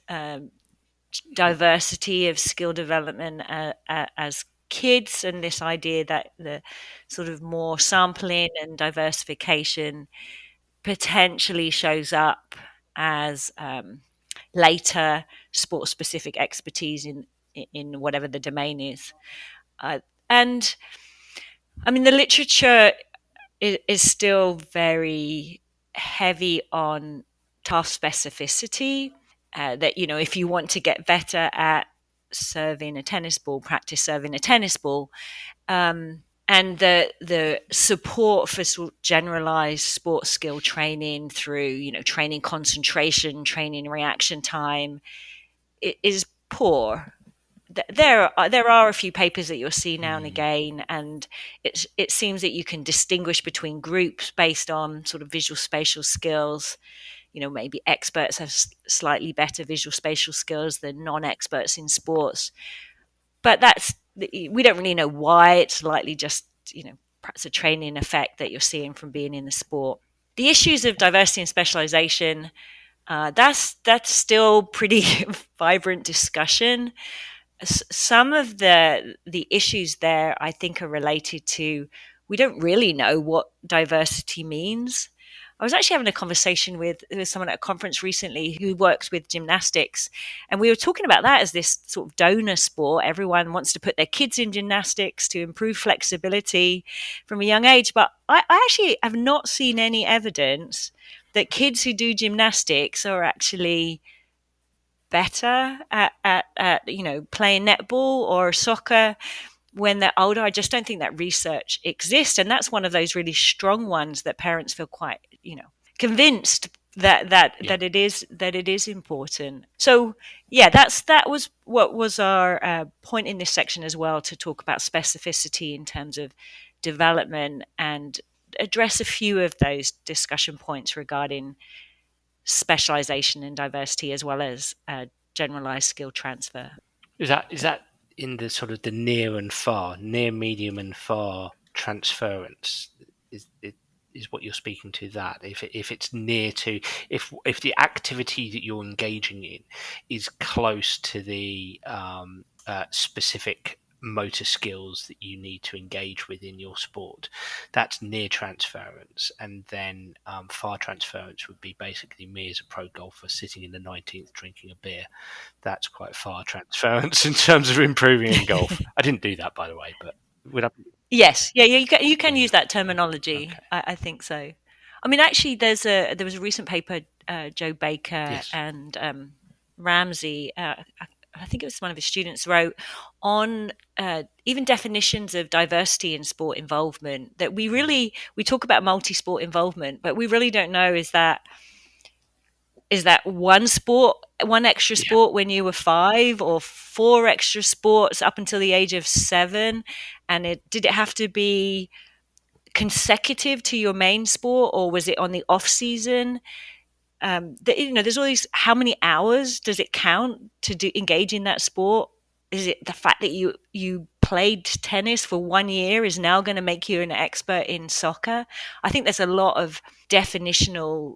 diversity of skill development as kids, and this idea that the sort of more sampling and diversification potentially shows up as later sport specific expertise in whatever the domain is. And I mean, the literature is still very heavy on task specificity. That, you know, if you want to get better at serving a tennis ball, practice serving a tennis ball. And the support for sort of generalized sports skill training through, you know, training concentration, training reaction time, is poor. There are a few papers that you'll see now and again, and it seems that you can distinguish between groups based on sort of visual spatial skills. You know, maybe experts have slightly better visual spatial skills than non-experts in sports, but we don't really know why. It's likely just, you know, perhaps a training effect that you're seeing from being in the sport. The issues of diversity and specialization, that's still pretty vibrant discussion. Some of the issues there, I think, are related to, we don't really know what diversity means. I was actually having a conversation with someone at a conference recently who works with gymnastics, and we were talking about that as this sort of donor sport. Everyone wants to put their kids in gymnastics to improve flexibility from a young age, but I actually have not seen any evidence that kids who do gymnastics are actually better at you know, playing netball or soccer when they're older. I just don't think that research exists, and that's one of those really strong ones that parents feel quite, you know, convinced that it is important. So yeah, that was what was our point in this section as well, to talk about specificity in terms of development and address a few of those discussion points regarding specialization and diversity, as well as generalized skill transfer. Is that in the sort of the near, medium, and far transference? Is what you're speaking to that? If it's near to, if the activity that you're engaging in is close to the specific motor skills that you need to engage with in your sport, that's near transference. And then far transference would be basically me as a pro golfer sitting in the 19th drinking a beer. That's quite far transference in terms of improving in golf. I didn't do that, by the way, but would I? Yes, yeah, you can use that terminology. Okay. I think so. I mean, actually, there was a recent paper, Joe Baker and Ramsey. I think it was one of his students wrote on even definitions of diversity in sport involvement. That we talk about multi-sport involvement, but we really don't know, is that one sport, one extra sport when you were 5, or 4 extra sports up until the age of 7? And did it have to be consecutive to your main sport, or was it on the off season? You know, there's all these, how many hours does it count to engage in that sport? Is it the fact that you played tennis for 1 year is now going to make you an expert in soccer? I think there's a lot of definitional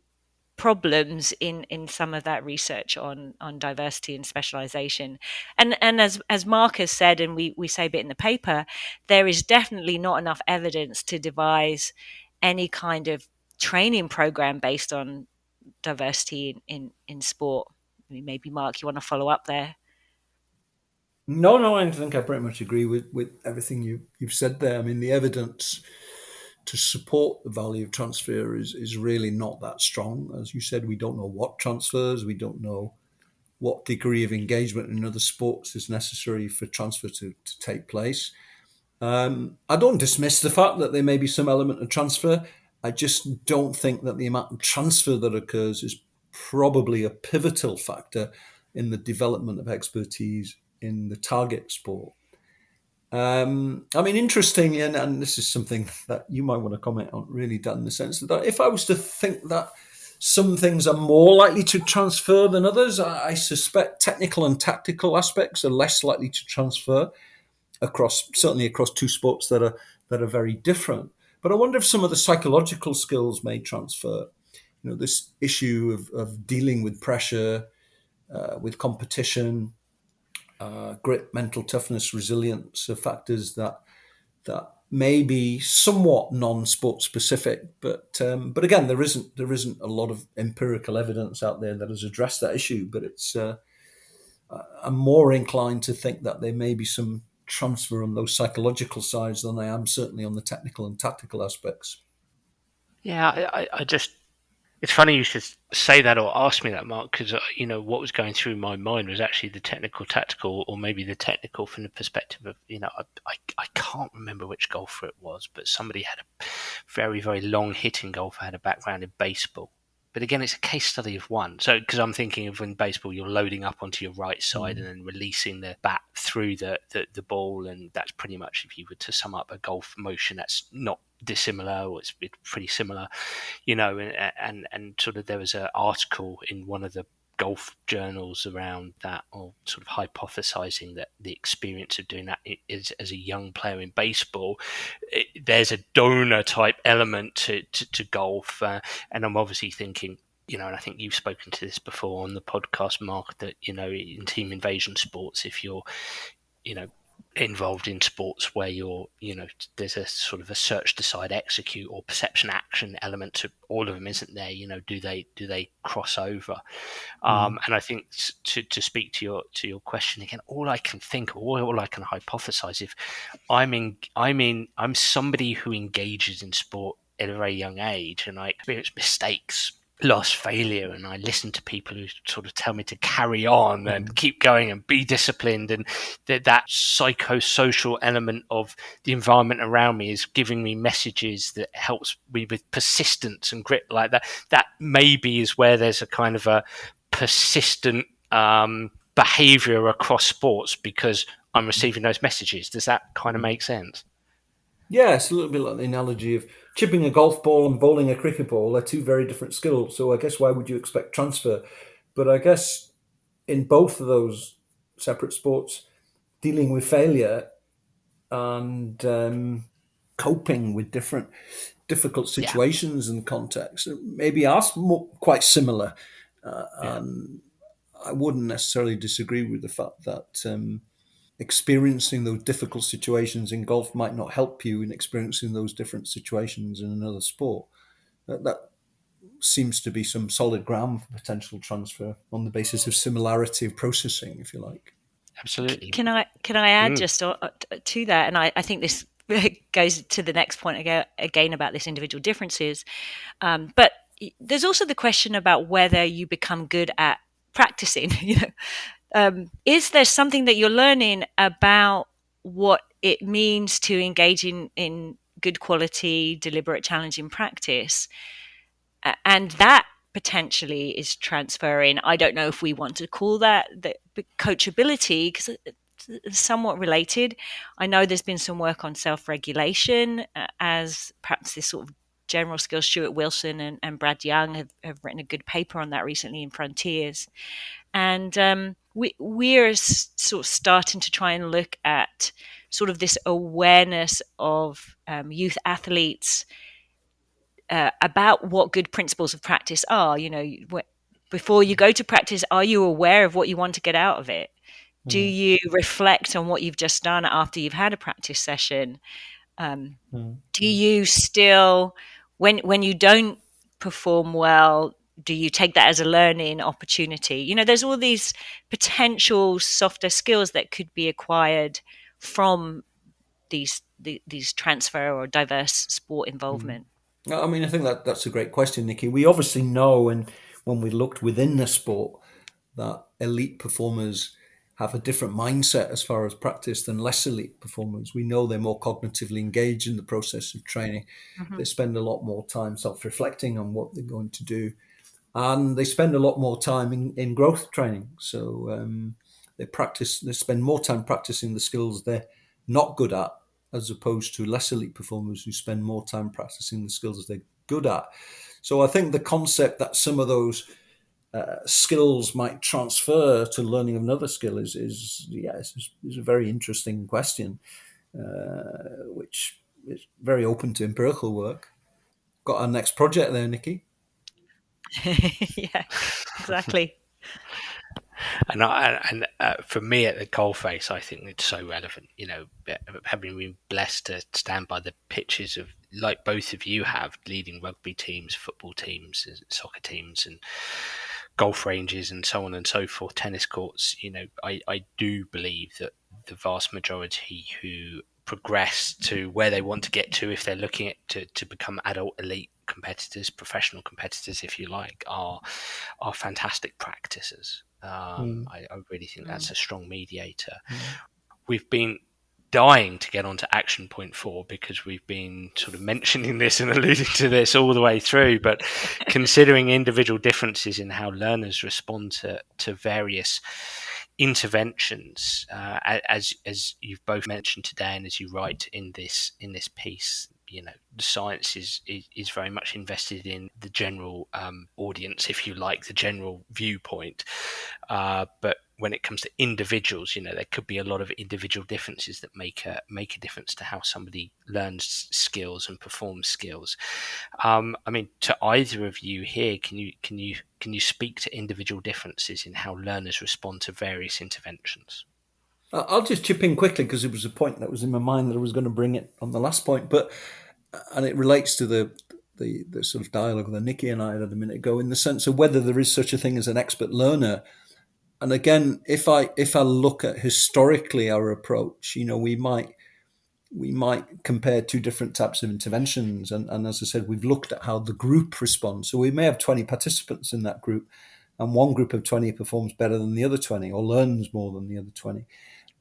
problems in some of that research on diversity and specialization. And as Mark has said, and we say a bit in the paper, there is definitely not enough evidence to devise any kind of training program based on diversity in sport. I mean, maybe Mark, you want to follow up there? No, I think I pretty much agree with everything you've said there. I mean, the evidence to support the value of transfer is really not that strong. As you said, we don't know what transfers, we don't know what degree of engagement in other sports is necessary for transfer to take place. I don't dismiss the fact that there may be some element of transfer. I just don't think that the amount of transfer that occurs is probably a pivotal factor in the development of expertise in the target sport. I mean, interestingly, and this is something that you might want to comment on, really, Dan, in the sense that if I was to think that some things are more likely to transfer than others, I suspect technical and tactical aspects are less likely to transfer certainly across two sports that are very different. But I wonder if some of the psychological skills may transfer. This issue of dealing with pressure, with competition, grit, mental toughness, resilience are factors that may be somewhat non-sport specific, but again, there isn't a lot of empirical evidence out there that has addressed that issue. But I'm more inclined to think that there may be some transfer on those psychological sides than I am certainly on the technical and tactical aspects. Yeah, I just it's funny you should say that or ask me that, Mark, because what was going through my mind was actually the technical, tactical, or maybe the technical from the perspective of I can't remember which golfer it was, but somebody had a very very long hitting golfer had a background in baseball. But again, it's a case study of one. So, because I'm thinking of in baseball, you're loading up onto your right side and then releasing the bat through the ball, and that's pretty much, if you were to sum up a golf motion, that's not dissimilar, or it's pretty similar, and sort of there was an article in one of the golf journals around that, or sort of hypothesizing that the experience of doing that is, as a young player in baseball, there's a donor type element to golf, and I'm obviously thinking, and I think you've spoken to this before on the podcast, Mark, that in team invasion sports, if you're involved in sports where there's a sort of a search, decide, execute, or perception action element to all of them, isn't there? Do they cross over? And I think to speak to your question again, all I can think, all I can hypothesize, if I'm somebody who engages in sport at a very young age, and I experience mistakes, lost, failure, and I listen to people who sort of tell me to carry on and keep going and be disciplined, and that psychosocial element of the environment around me is giving me messages that helps me with persistence and grit, like that maybe is where there's a kind of a persistent behavior across sports, because I'm receiving those messages. Does that kind of make sense? Yeah, it's a little bit like the analogy of chipping a golf ball and bowling a cricket ball. They're two very different skills. So I guess why would you expect transfer? But I guess in both of those separate sports, dealing with failure and coping with different difficult Yeah, situations and contexts maybe are quite similar. yeah, And I wouldn't necessarily disagree with the fact that experiencing those difficult situations in golf might not help you in experiencing those different situations in another sport. That seems to be some solid ground for potential transfer on the basis of similarity of processing, if you like. absolutely. Can I add Mm. just to that? And I think this goes to the next point again about this individual differences. But there's also the question about whether you become good at practicing. Is there something that you're learning about what it means to engage in good quality, deliberate, challenging practice, and that potentially is transferring? I don't know if we want to call that the coachability, because it's somewhat related. I know there's been some work on self-regulation, as perhaps this sort of general skills. Stuart Wilson and Brad Young have written a good paper on that recently in Frontiers. And we're sort of starting to try and look at sort of this awareness of youth athletes about what good principles of practice are. Before you go to practice, are you aware of what you want to get out of it? Do Mm. you reflect on what you've just done after you've had a practice session? Um, Mm. do you still, when you don't perform well, do you take that as a learning opportunity? There's all these potential softer skills that could be acquired from these transfer or diverse sport Mm. involvement. I mean, I think that's a great question, Nikki. We obviously know, and when we looked within the sport, that elite performers have a different mindset as far as practice than less elite performers. We know they're more cognitively engaged in the process of training. They spend a lot more time self-reflecting on what they're going to do, and they spend a lot more time in growth training. So they spend more time practicing the skills they're not good at, as opposed to less elite performers who spend more time practicing the skills they're good at. So I think the concept that some of those skills might transfer to learning of another skill is a very interesting question, which is very open to empirical work. Got our next project there, Nikki. Yeah, exactly. And for me at the coalface, I think it's so relevant. Having been blessed to stand by the pitches of, like both of you have, leading rugby teams, football teams, soccer teams, and golf ranges, and so on and so forth, tennis courts. I do believe that the vast majority who progress to where they want to get to, if they're looking at to become adult elite competitors, professional competitors, if you like, are fantastic practices. I really think that's a strong mediator. We've been dying to get onto action point 4 because we've been sort of mentioning this and alluding to this all the way through, but considering individual differences in how learners respond to various interventions, as you've both mentioned today, and as you write in this piece, the science is very much invested in the general audience, if you like, the general viewpoint. But when it comes to individuals, there could be a lot of individual differences that make a difference to how somebody learns skills and performs skills. To either of you here, can you speak to individual differences in how learners respond to various interventions? I'll just chip in quickly because it was a point that was in my mind that I was going to bring it on the last point, and it relates to the sort of dialogue that Nikki and I had a minute ago, in the sense of whether there is such a thing as an expert learner. And again, if I look at historically our approach, we might compare two different types of interventions, and as I said, we've looked at how the group responds. So we may have 20 participants in that group, and one group of 20 performs better than the other 20 or learns more than the other 20.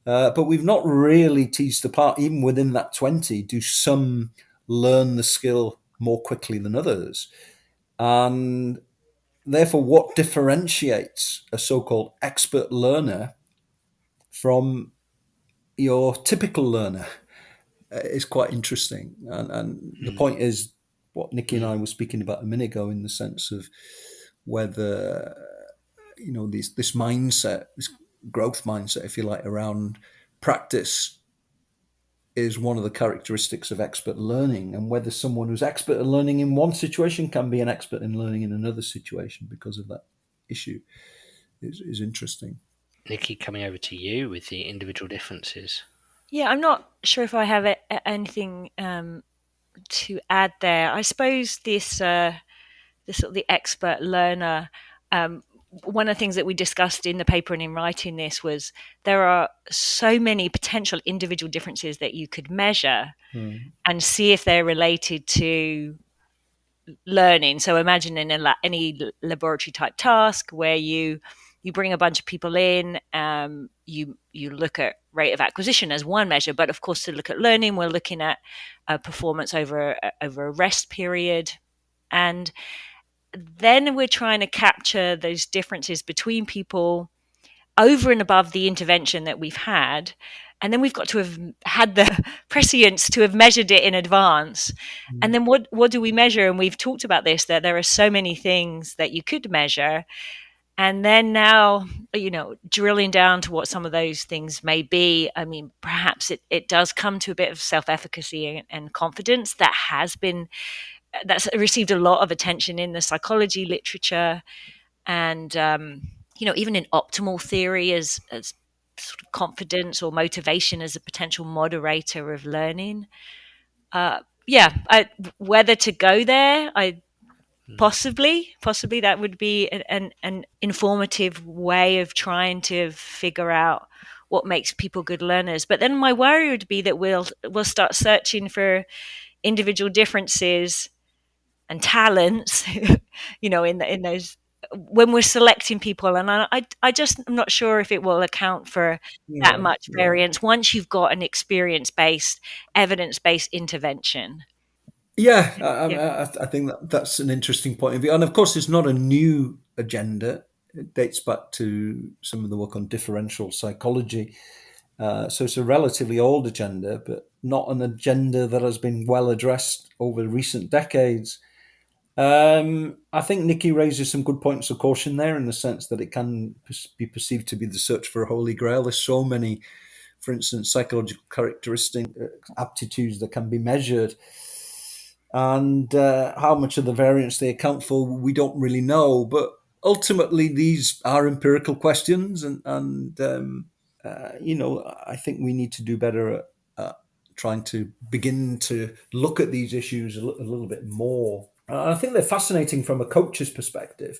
But we've not really teased apart, even within that 20, do some learn the skill more quickly than others? And therefore, what differentiates a so-called expert learner from your typical learner is quite interesting. And the point is what Nikki and I were speaking about a minute ago, in the sense of whether, this mindset, this growth mindset, if you like, around practice is one of the characteristics of expert learning, and whether someone who's expert at learning in one situation can be an expert in learning in another situation because of that issue is interesting. Nikki, coming over to you with the individual differences. Yeah, I'm not sure if I have anything to add there. I suppose this sort of the expert learner. One of the things that we discussed in the paper and in writing this was there are so many potential individual differences that you could measure and see if they're related to learning. So imagine in any laboratory type task where you bring a bunch of people in, you look at rate of acquisition as one measure, but of course to look at learning, we're looking at performance over a rest period, and then we're trying to capture those differences between people over and above the intervention that we've had. And then we've got to have had the prescience to have measured it in advance. And then what do we measure? And we've talked about this, that there are so many things that you could measure. And then now, drilling down to what some of those things may be, perhaps it does come to a bit of self-efficacy and confidence that's received a lot of attention in the psychology literature, and even in optimal theory as sort of confidence or motivation as a potential moderator of learning. Whether to go there, possibly that would be an informative way of trying to figure out what makes people good learners. But then my worry would be that we'll start searching for individual differences and talents, in those when we're selecting people, and I just am not sure if it will account for that Yeah, much yeah. variance once you've got an experience-based, evidence-based intervention. Yeah, Yeah. I think that's an interesting point of view. And of course, it's not a new agenda. It dates back to some of the work on differential psychology. So it's a relatively old agenda, but not an agenda that has been well addressed over recent decades. I think Nikki raises some good points of caution there in the sense that it can be perceived to be the search for a holy grail. There's so many, for instance, psychological characteristic aptitudes that can be measured, and how much of the variance they account for, we don't really know. But ultimately, these are empirical questions, and I think we need to do better at trying to begin to look at these issues a little bit more. I think they're fascinating from a coach's perspective.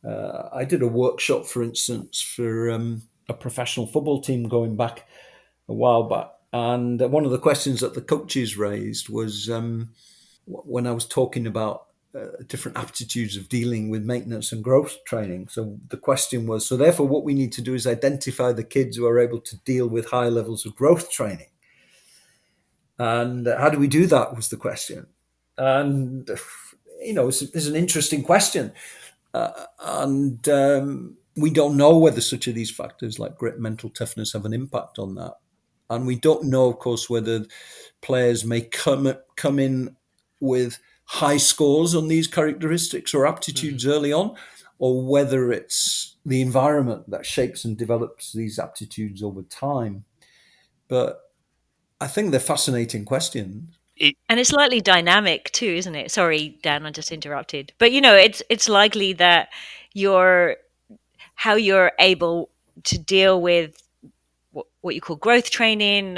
I did a workshop, for instance, for a professional football team going back a while back, and one of the questions that the coaches raised was when I was talking about different aptitudes of dealing with maintenance and growth training. So the question was, so therefore, what we need to do is identify the kids who are able to deal with high levels of growth training. And how do we do that was the question. And, it's an interesting question. And we don't know whether such of these factors like great mental toughness have an impact on that. And we don't know, of course, whether players may come in with high scores on these characteristics or Mhm. aptitudes early on, or whether it's the environment that shapes and develops these aptitudes over time. But I think they're fascinating questions. It, And it's slightly dynamic too, isn't it? Sorry, Dan, I just interrupted. But it's likely that your how you're able to deal with what you call growth training,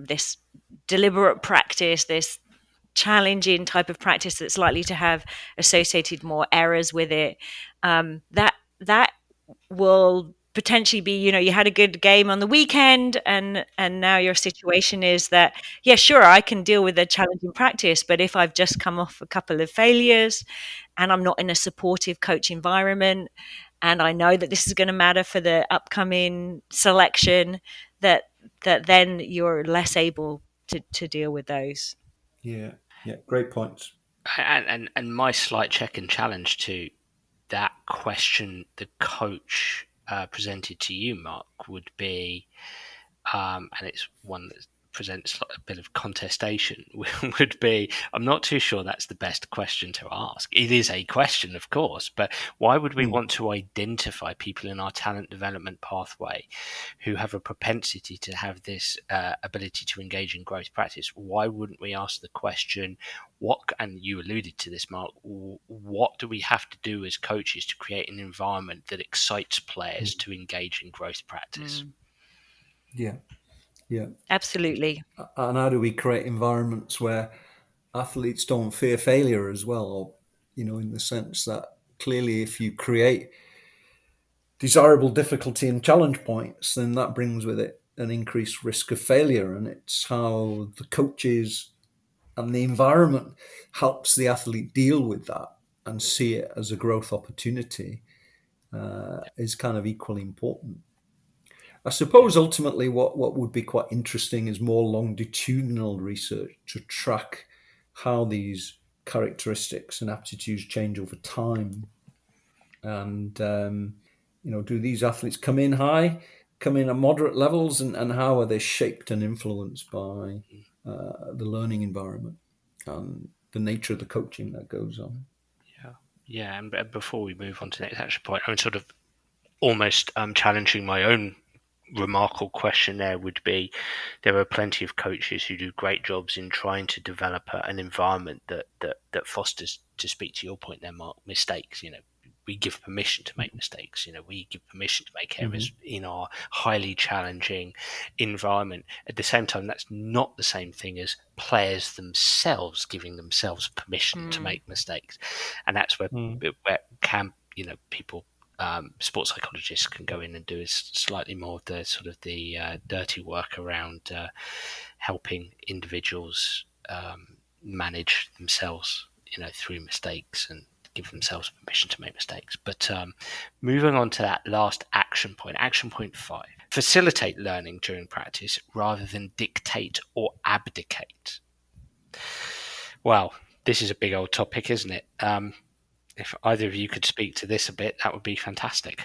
this deliberate practice, this challenging type of practice that's likely to have associated more errors with it. That will potentially be, you had a good game on the weekend, and now your situation is that, yeah, sure, I can deal with a challenging practice, but if I've just come off a couple of failures and I'm not in a supportive coach environment, and I know that this is going to matter for the upcoming selection, that then you're less able to deal with those. Yeah, yeah, great points. and my slight check and challenge to that question the coach presented to you, Mark, would be, and it's one that presents a bit of contestation, would be, I'm not too sure that's the best question to ask. It is a question, of course, but why would we Mm, want to identify people in our talent development pathway who have a propensity to have this ability to engage in growth practice? Why wouldn't we ask the question, and you alluded to this, Mark, what do we have to do as coaches to create an environment that excites players mm. to engage in growth practice? Mm, Yeah, yeah. absolutely. And how do we create environments where athletes don't fear failure as well? Or, in the sense that clearly, if you create desirable difficulty and challenge points, then that brings with it an increased risk of failure. And it's how the coaches and the environment helps the athlete deal with that and see it as a growth opportunity is kind of equally important. I Yeah. suppose ultimately what would be quite interesting is more longitudinal research to track how these characteristics and aptitudes change over time. And, do these athletes come in high, come in at moderate levels, and how are they shaped and influenced by the learning environment and the nature of the coaching that goes on? Yeah, yeah, and before we move on to the next action point, I'm sort of almost challenging my own remarkable question. There would be, there are plenty of coaches who do great jobs in trying to develop an environment that fosters, to speak to your point there, Mark, mistakes. We give permission to make mistakes. We give permission to make Mm-hmm. errors in our highly challenging environment. At the same time, that's not the same thing as players themselves giving themselves permission to Mm. make mistakes, and that's where can people, sports psychologists can go in and do is slightly more of the sort of the dirty work around helping individuals manage themselves, through mistakes and give themselves permission to make mistakes. But moving on to that last action point 5, facilitate learning during practice rather than dictate or abdicate. Well, this is a big old topic, isn't it? If either of you could speak to this a bit, that would be fantastic.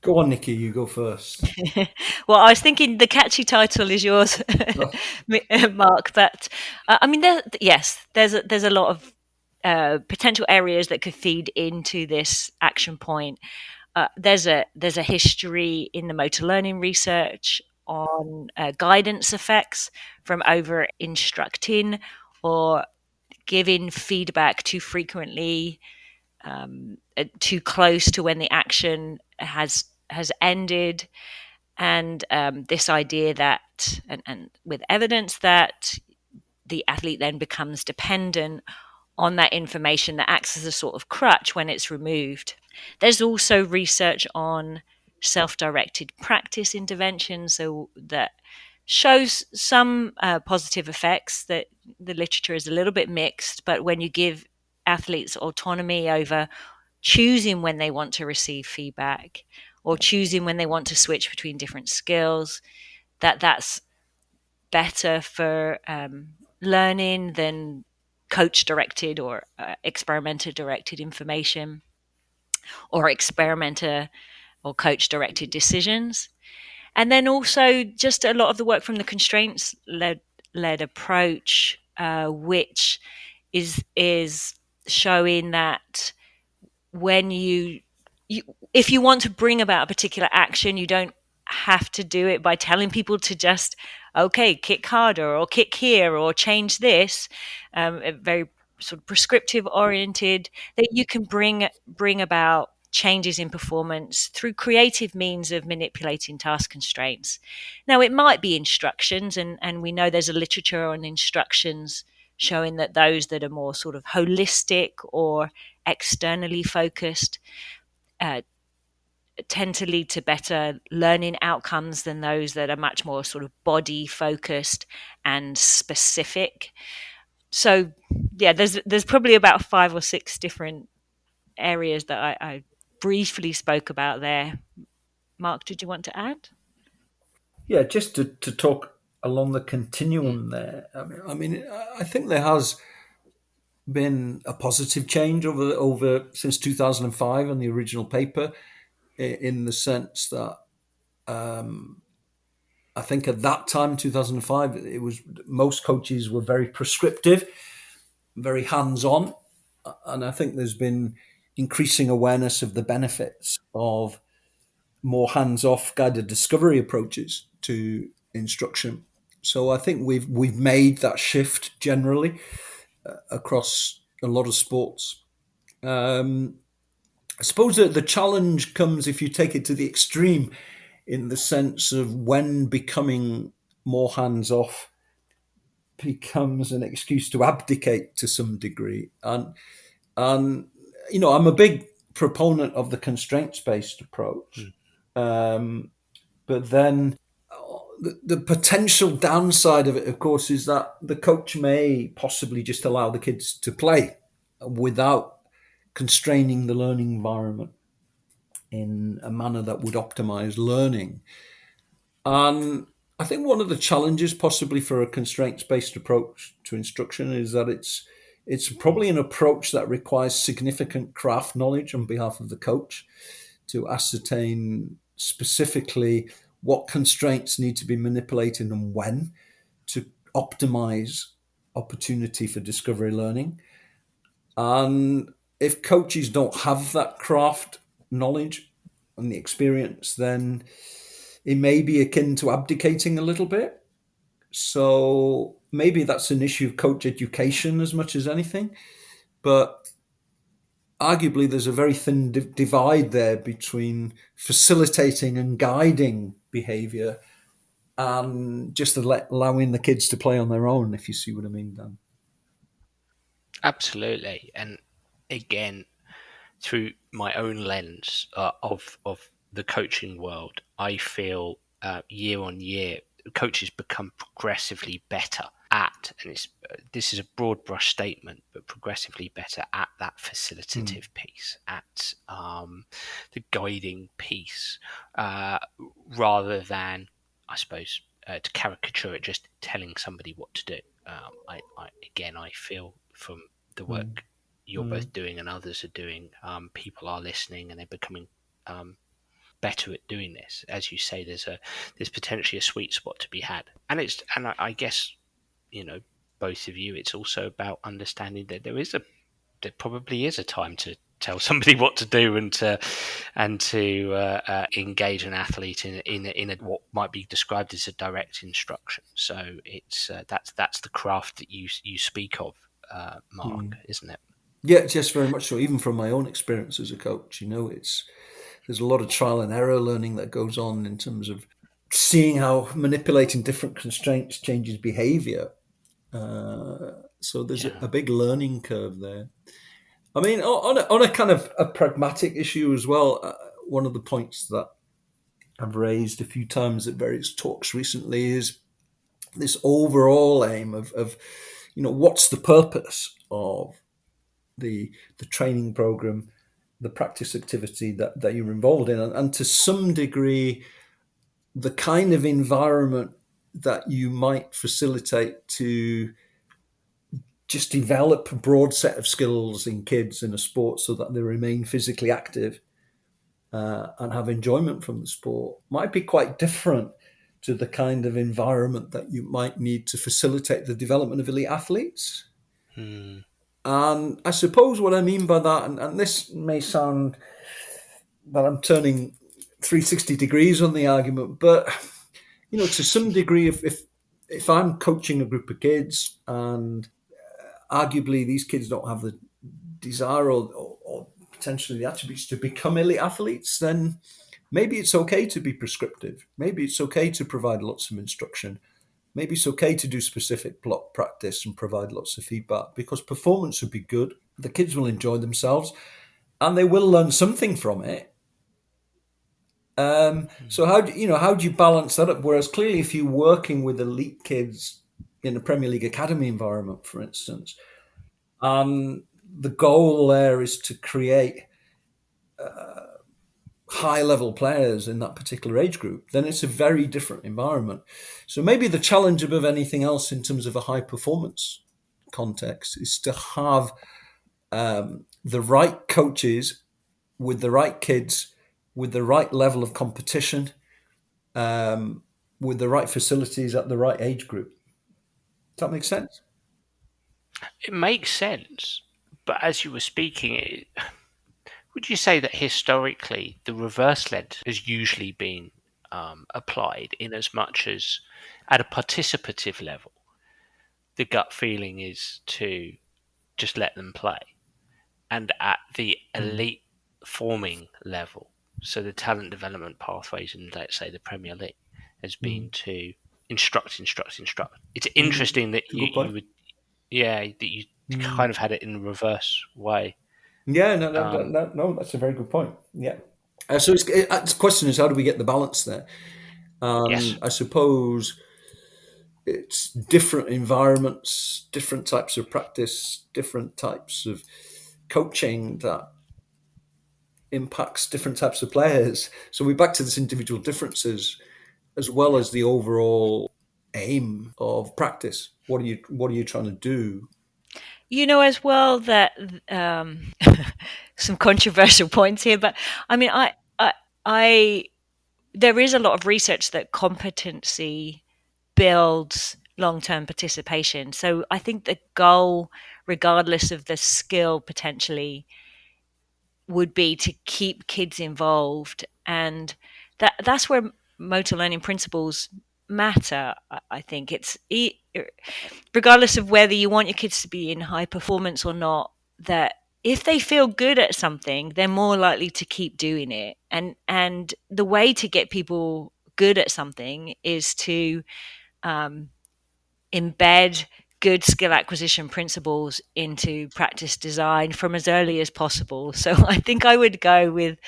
Go on, Nikki, you go first. Well, I was thinking the catchy title is yours, Mark. But I mean, there's a lot of potential areas that could feed into this action point. There's a history in the motor learning research on guidance effects from over instructing or giving feedback too frequently, too close to when the action has ended, and this idea that, and with evidence that the athlete then becomes dependent on that information that acts as a sort of crutch when it's removed. There's also research on self-directed practice intervention, so that shows some positive effects. That the literature is a little bit mixed, but when you give athletes autonomy over choosing when they want to receive feedback or choosing when they want to switch between different skills, that's better for learning than coach directed or experimenter directed information or experimenter or coach directed decisions. And then also just a lot of the work from the constraints led approach, which is showing that when you if you want to bring about a particular action, you don't have to do it by telling people to just, okay, kick harder or kick here or change this, very sort of prescriptive oriented, that you can bring about changes in performance through creative means of manipulating task constraints. Now, it might be instructions, and we know there's a literature on instructions showing that those that are more sort of holistic or externally focused tend to lead to better learning outcomes than those that are much more sort of body focused and specific. So yeah, there's probably about 5 or 6 different areas that I briefly spoke about there. Mark, did you want to add? Yeah, just to talk along the continuum there. I mean, I think there has been a positive change over since 2005 and the original paper, in the sense that I think at that time, 2005, it was most coaches were very prescriptive, very hands-on, and I think there's been increasing awareness of the benefits of more hands-off guided discovery approaches to instruction. So I think we've made that shift generally across a lot of sports. I suppose that the challenge comes if you take it to the extreme, in the sense of when becoming more hands-off becomes an excuse to abdicate to some degree. And I'm a big proponent of the constraints-based approach. But then the potential downside of it, of course, is that the coach may possibly just allow the kids to play without constraining the learning environment in a manner that would optimize learning. And I think one of the challenges possibly for a constraints-based approach to instruction is that it's probably an approach that requires significant craft knowledge on behalf of the coach to ascertain specifically what constraints need to be manipulated and when to optimize opportunity for discovery learning. And if coaches don't have that craft knowledge and the experience, then it may be akin to abdicating a little bit. So maybe that's an issue of coach education as much as anything. But arguably, there's a very thin divide there between facilitating and guiding behavior and just allowing the kids to play on their own, if you see what I mean, Dan. Absolutely. And again, through my own lens of the coaching world, I feel year on year coaches become progressively better at, and this is a broad brush statement, but progressively better at that facilitative piece, at the guiding piece, rather than, I suppose, to caricature it, just telling somebody what to do. I feel from the work you're both doing and others are doing, people are listening and they're becoming better at doing this. As you say, there's potentially a sweet spot to be had, and I guess, both of you, it's also about understanding that there probably is a time to tell somebody what to do and to engage an athlete in a what might be described as a direct instruction. So it's that's the craft that you speak of, Mark, isn't it? Yeah, yes, very much so. Even from my own experience as a coach, there's a lot of trial and error learning that goes on in terms of seeing how manipulating different constraints changes behavior. So there's Yeah. a big learning curve there. I mean, on a kind of a pragmatic issue as well, one of the points that I've raised a few times at various talks recently is this overall aim of what's the purpose of the training program, the practice activity that you're involved in, and to some degree, the kind of environment that you might facilitate to just develop a broad set of skills in kids in a sport so that they remain physically active and have enjoyment from the sport might be quite different to the kind of environment that you might need to facilitate the development of elite athletes. Hmm. And I suppose what I mean by that, and this may sound that I'm turning 360 degrees on the argument, but to some degree, if I'm coaching a group of kids and arguably these kids don't have the desire or potentially the attributes to become elite athletes, then maybe it's okay to be prescriptive. Maybe it's okay to provide lots of instruction. Maybe it's okay to do specific block practice and provide lots of feedback because performance would be good. The kids will enjoy themselves and they will learn something from it. So how do you balance that up? Whereas clearly, if you're working with elite kids in a Premier League academy environment, for instance, and the goal there is to create high level players in that particular age group, then it's a very different environment. So maybe the challenge above anything else in terms of a high performance context is to have the right coaches with the right kids, with the right level of competition, with the right facilities at the right age group. Does that make sense? It makes sense, but as you were speaking, would you say that historically the reverse led has usually been applied, in as much as at a participative level, the gut feeling is to just let them play, and at the Mm. elite forming level, so the talent development pathways in, let's say, the Premier League, has been Mm. to instruct, instruct, instruct. It's Mm. interesting that It's a good point. you would, yeah, that you Mm. kind of had it in the reverse way. Yeah, no, Um, no, that's a very good point. Yeah. So the question is, how do we get the balance there? yes. And I suppose it's different environments, different types of practice, different types of coaching that impacts different types of players. So we're back to this individual differences as well Yeah. as the overall aim of practice. What are you trying to do? As well that some controversial points here, but I mean, I there is a lot of research that competency builds long-term participation. So I think the goal, regardless of the skill, potentially would be to keep kids involved, and that's where motor learning principles matter. I think it's regardless of whether you want your kids to be in high performance or not, that if they feel good at something, they're more likely to keep doing it. And the way to get people good at something is to um, embed good skill acquisition principles into practice design from as early as possible. So I think I would go with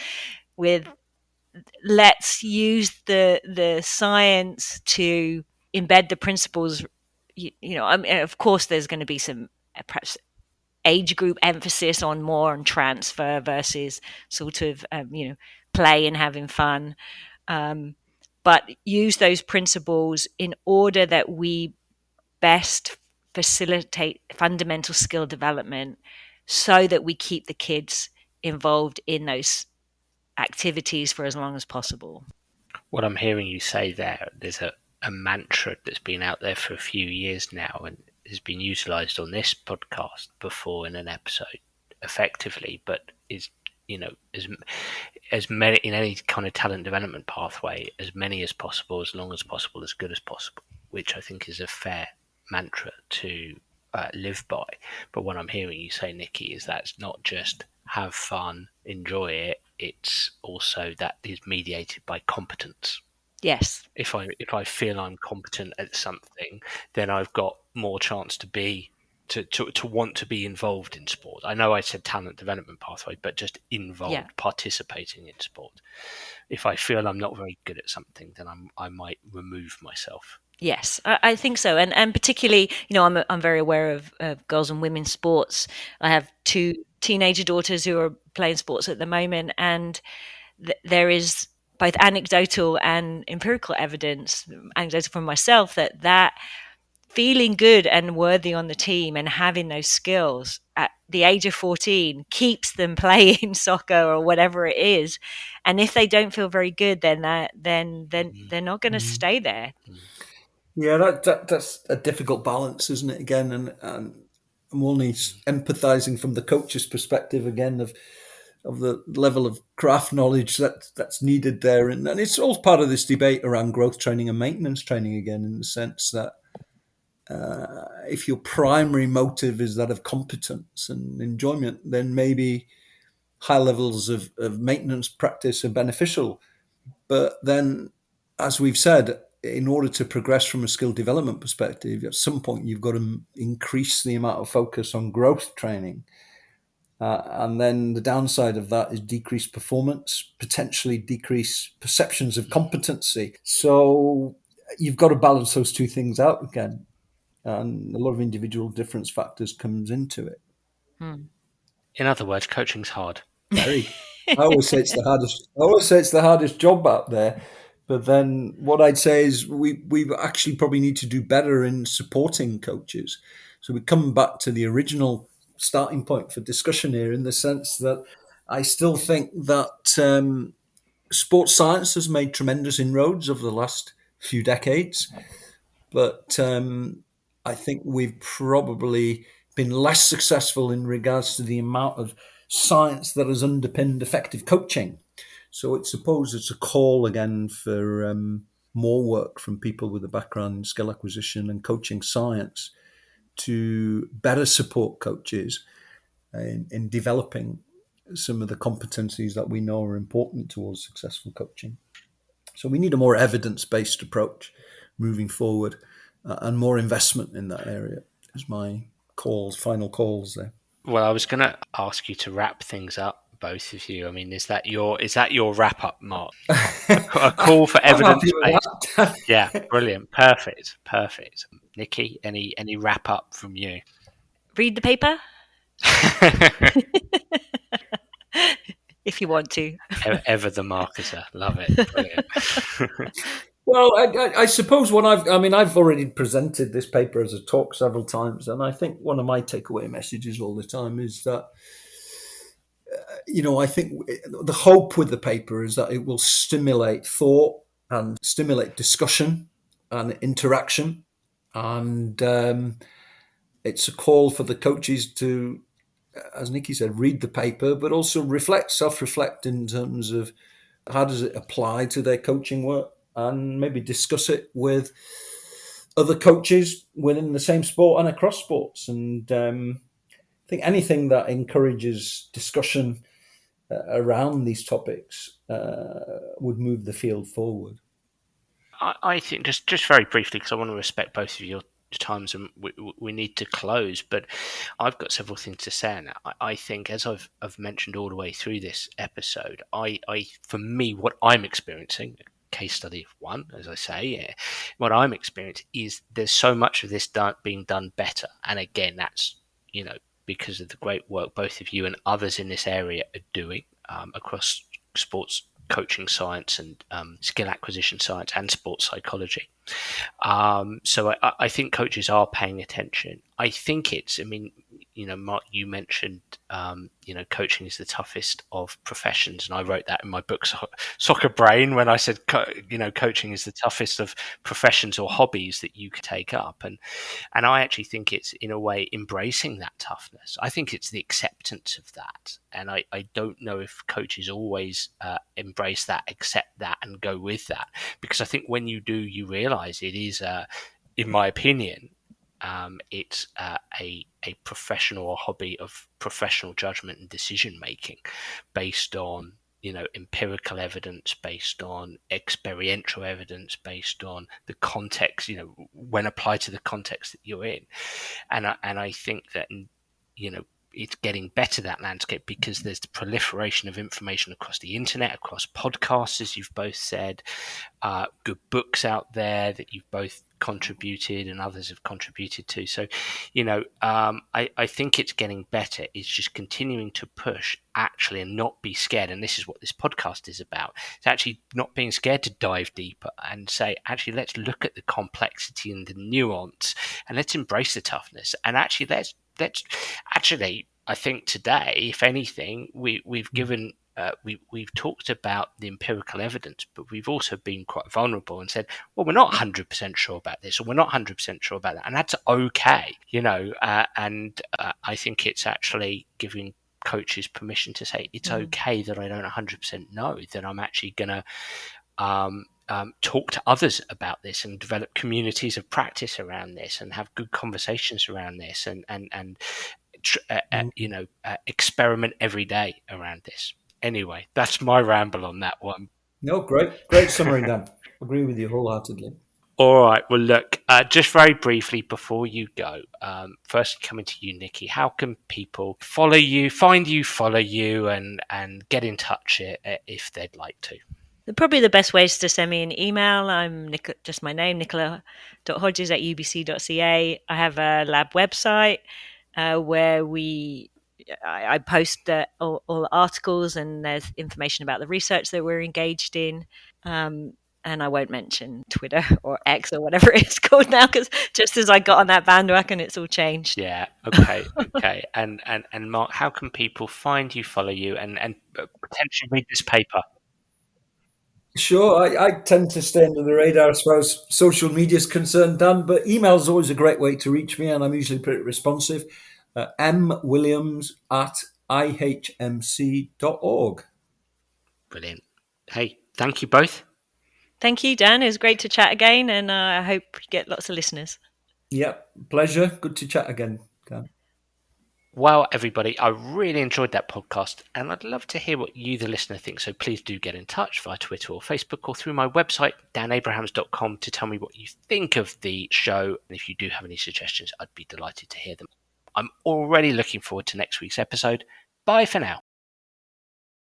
let's use the science to embed the principles I mean, of course, there's going to be some perhaps age group emphasis on more on transfer versus sort of play and having fun, but use those principles in order that we best facilitate fundamental skill development so that we keep the kids involved in those activities for as long as possible. What I'm hearing you say there's a mantra that's been out there for a few years now and has been utilized on this podcast before in an episode effectively, but is, as many in any kind of talent development pathway, as many as possible, as long as possible, as good as possible, which I think is a fair mantra to live by. But what I'm hearing you say, Nikki, is that's not just have fun, enjoy it. It's also that is mediated by competence. Yes. If I feel I'm competent at something, then I've got more chance to want to be involved in sport. I know I said talent development pathway, but just involved, participating in sport. If I feel I'm not very good at something, then I might remove myself. Yes, I think so, and particularly, I'm very aware of girls and women's sports. I have 2 teenager daughters who are playing sports at the moment, and there is both anecdotal and empirical evidence, anecdotal from myself, that feeling good and worthy on the team and having those skills at the age of 14 keeps them playing soccer or whatever it is. And if they don't feel very good, then they're not going to stay there. Yeah, that's a difficult balance, isn't it? Again, and I'm only empathizing from the coach's perspective again of the level of craft knowledge that's needed there, and it's all part of this debate around growth training and maintenance training again, in the sense that if your primary motive is that of competence and enjoyment, then maybe high levels of maintenance practice are beneficial. But then, as we've said, in order to progress from a skill development perspective, at some point you've got to increase the amount of focus on growth training. And then the downside of that is decreased performance, potentially decreased perceptions of competency. So you've got to balance those two things out again. And a lot of individual difference factors comes into it. In other words, coaching's hard. Very. I always say it's the hardest. I always say it's the hardest job out there. But then what I'd say is we actually probably need to do better in supporting coaches. So we come back to the original starting point for discussion here, in the sense that I still think that sports science has made tremendous inroads over the last few decades. But I think we've probably been less successful in regards to the amount of science that has underpinned effective coaching. So I suppose it's a call again for more work from people with a background in skill acquisition and coaching science to better support coaches in developing some of the competencies that we know are important towards successful coaching. So we need a more evidence-based approach moving forward, and more investment in that area is my final calls there. Well, I was going to ask you to wrap things up, both of you. I mean, is that your wrap up, Mark? A call for evidence based. Yeah, brilliant, perfect. Nikki, any wrap up from you? Read the paper. If you want to. Ever the marketer. Love it. Brilliant. Well, I suppose I've already presented this paper as a talk several times, and I think one of my takeaway messages all the time is that, I think the hope with the paper is that it will stimulate thought and stimulate discussion and interaction. And it's a call for the coaches to, as Nikki said, read the paper, but also self-reflect in terms of how does it apply to their coaching work, and maybe discuss it with other coaches within the same sport and across sports. And I think anything that encourages discussion around these topics would move the field forward. I think just very briefly, because I want to respect both of your times and we need to close, but I've got several things to say now. I think, as I've mentioned all the way through this episode, for me, what I'm experiencing, case study of one, as I say. Yeah. What I'm experiencing is there's so much of this being done better. And again, that's, because of the great work both of you and others in this area are doing across sports coaching science and skill acquisition science and sports psychology. So I think coaches are paying attention. I think Mark, you mentioned, coaching is the toughest of professions. And I wrote that in my book, Soccer Brain, when I said, coaching is the toughest of professions or hobbies that you could take up. And I actually think it's, in a way, embracing that toughness. I think it's the acceptance of that. And I don't know if coaches always embrace that, accept that, and go with that. Because I think when you do, you realize it is, in my opinion, it's a professional or hobby of professional judgment and decision making based on empirical evidence, based on experiential evidence, based on the context, when applied to the context that you're in. And I think that it's getting better, that landscape, because there's the proliferation of information across the internet, across podcasts, as you've both said, good books out there that you've both contributed and others have contributed to. So, I think it's getting better. It's just continuing to push, actually, and not be scared. And this is what this podcast is about. It's actually not being scared to dive deeper and say, actually, let's look at the complexity and the nuance, and let's embrace the toughness. And actually, let's actually, I think today, if anything, we've given. We've talked about the empirical evidence, but we've also been quite vulnerable and said, well, we're not 100% sure about this, or we're not 100% sure about that. And that's okay, and I think it's actually giving coaches permission to say, it's okay that I don't 100% know, that I'm actually going to talk to others about this and develop communities of practice around this and have good conversations around this and experiment every day around this. Anyway, that's my ramble on that one. No, great summary, Dan. Agree with you wholeheartedly. All right. Well, look, just very briefly before you go, first coming to you, Nikki, how can people follow you, find you, follow you, and get in touch if they'd like to? Probably the best way is to send me an email. I'm just my name, nicola.hodges@ubc.ca. I have a lab website where I post all the articles, and there's information about the research that we're engaged in. And I won't mention Twitter or X or whatever it's called now, because just as I got on that bandwagon, it's all changed. Yeah. Okay. Okay. And Mark, how can people find you, follow you, and potentially read this paper? Sure, I tend to stay under the radar as far as social media is concerned, Dan, but email is always a great way to reach me, and I'm usually pretty responsive. mwilliams@ihmc.org. Brilliant. Hey, thank you both. Thank you, Dan. It was great to chat again, and I hope you get lots of listeners. Yep, pleasure. Good to chat again, Dan. Well, everybody, I really enjoyed that podcast, and I'd love to hear what you, the listener, think. So please do get in touch via Twitter or Facebook or through my website, danabrahams.com, to tell me what you think of the show. And if you do have any suggestions, I'd be delighted to hear them. I'm already looking forward to next week's episode. Bye for now.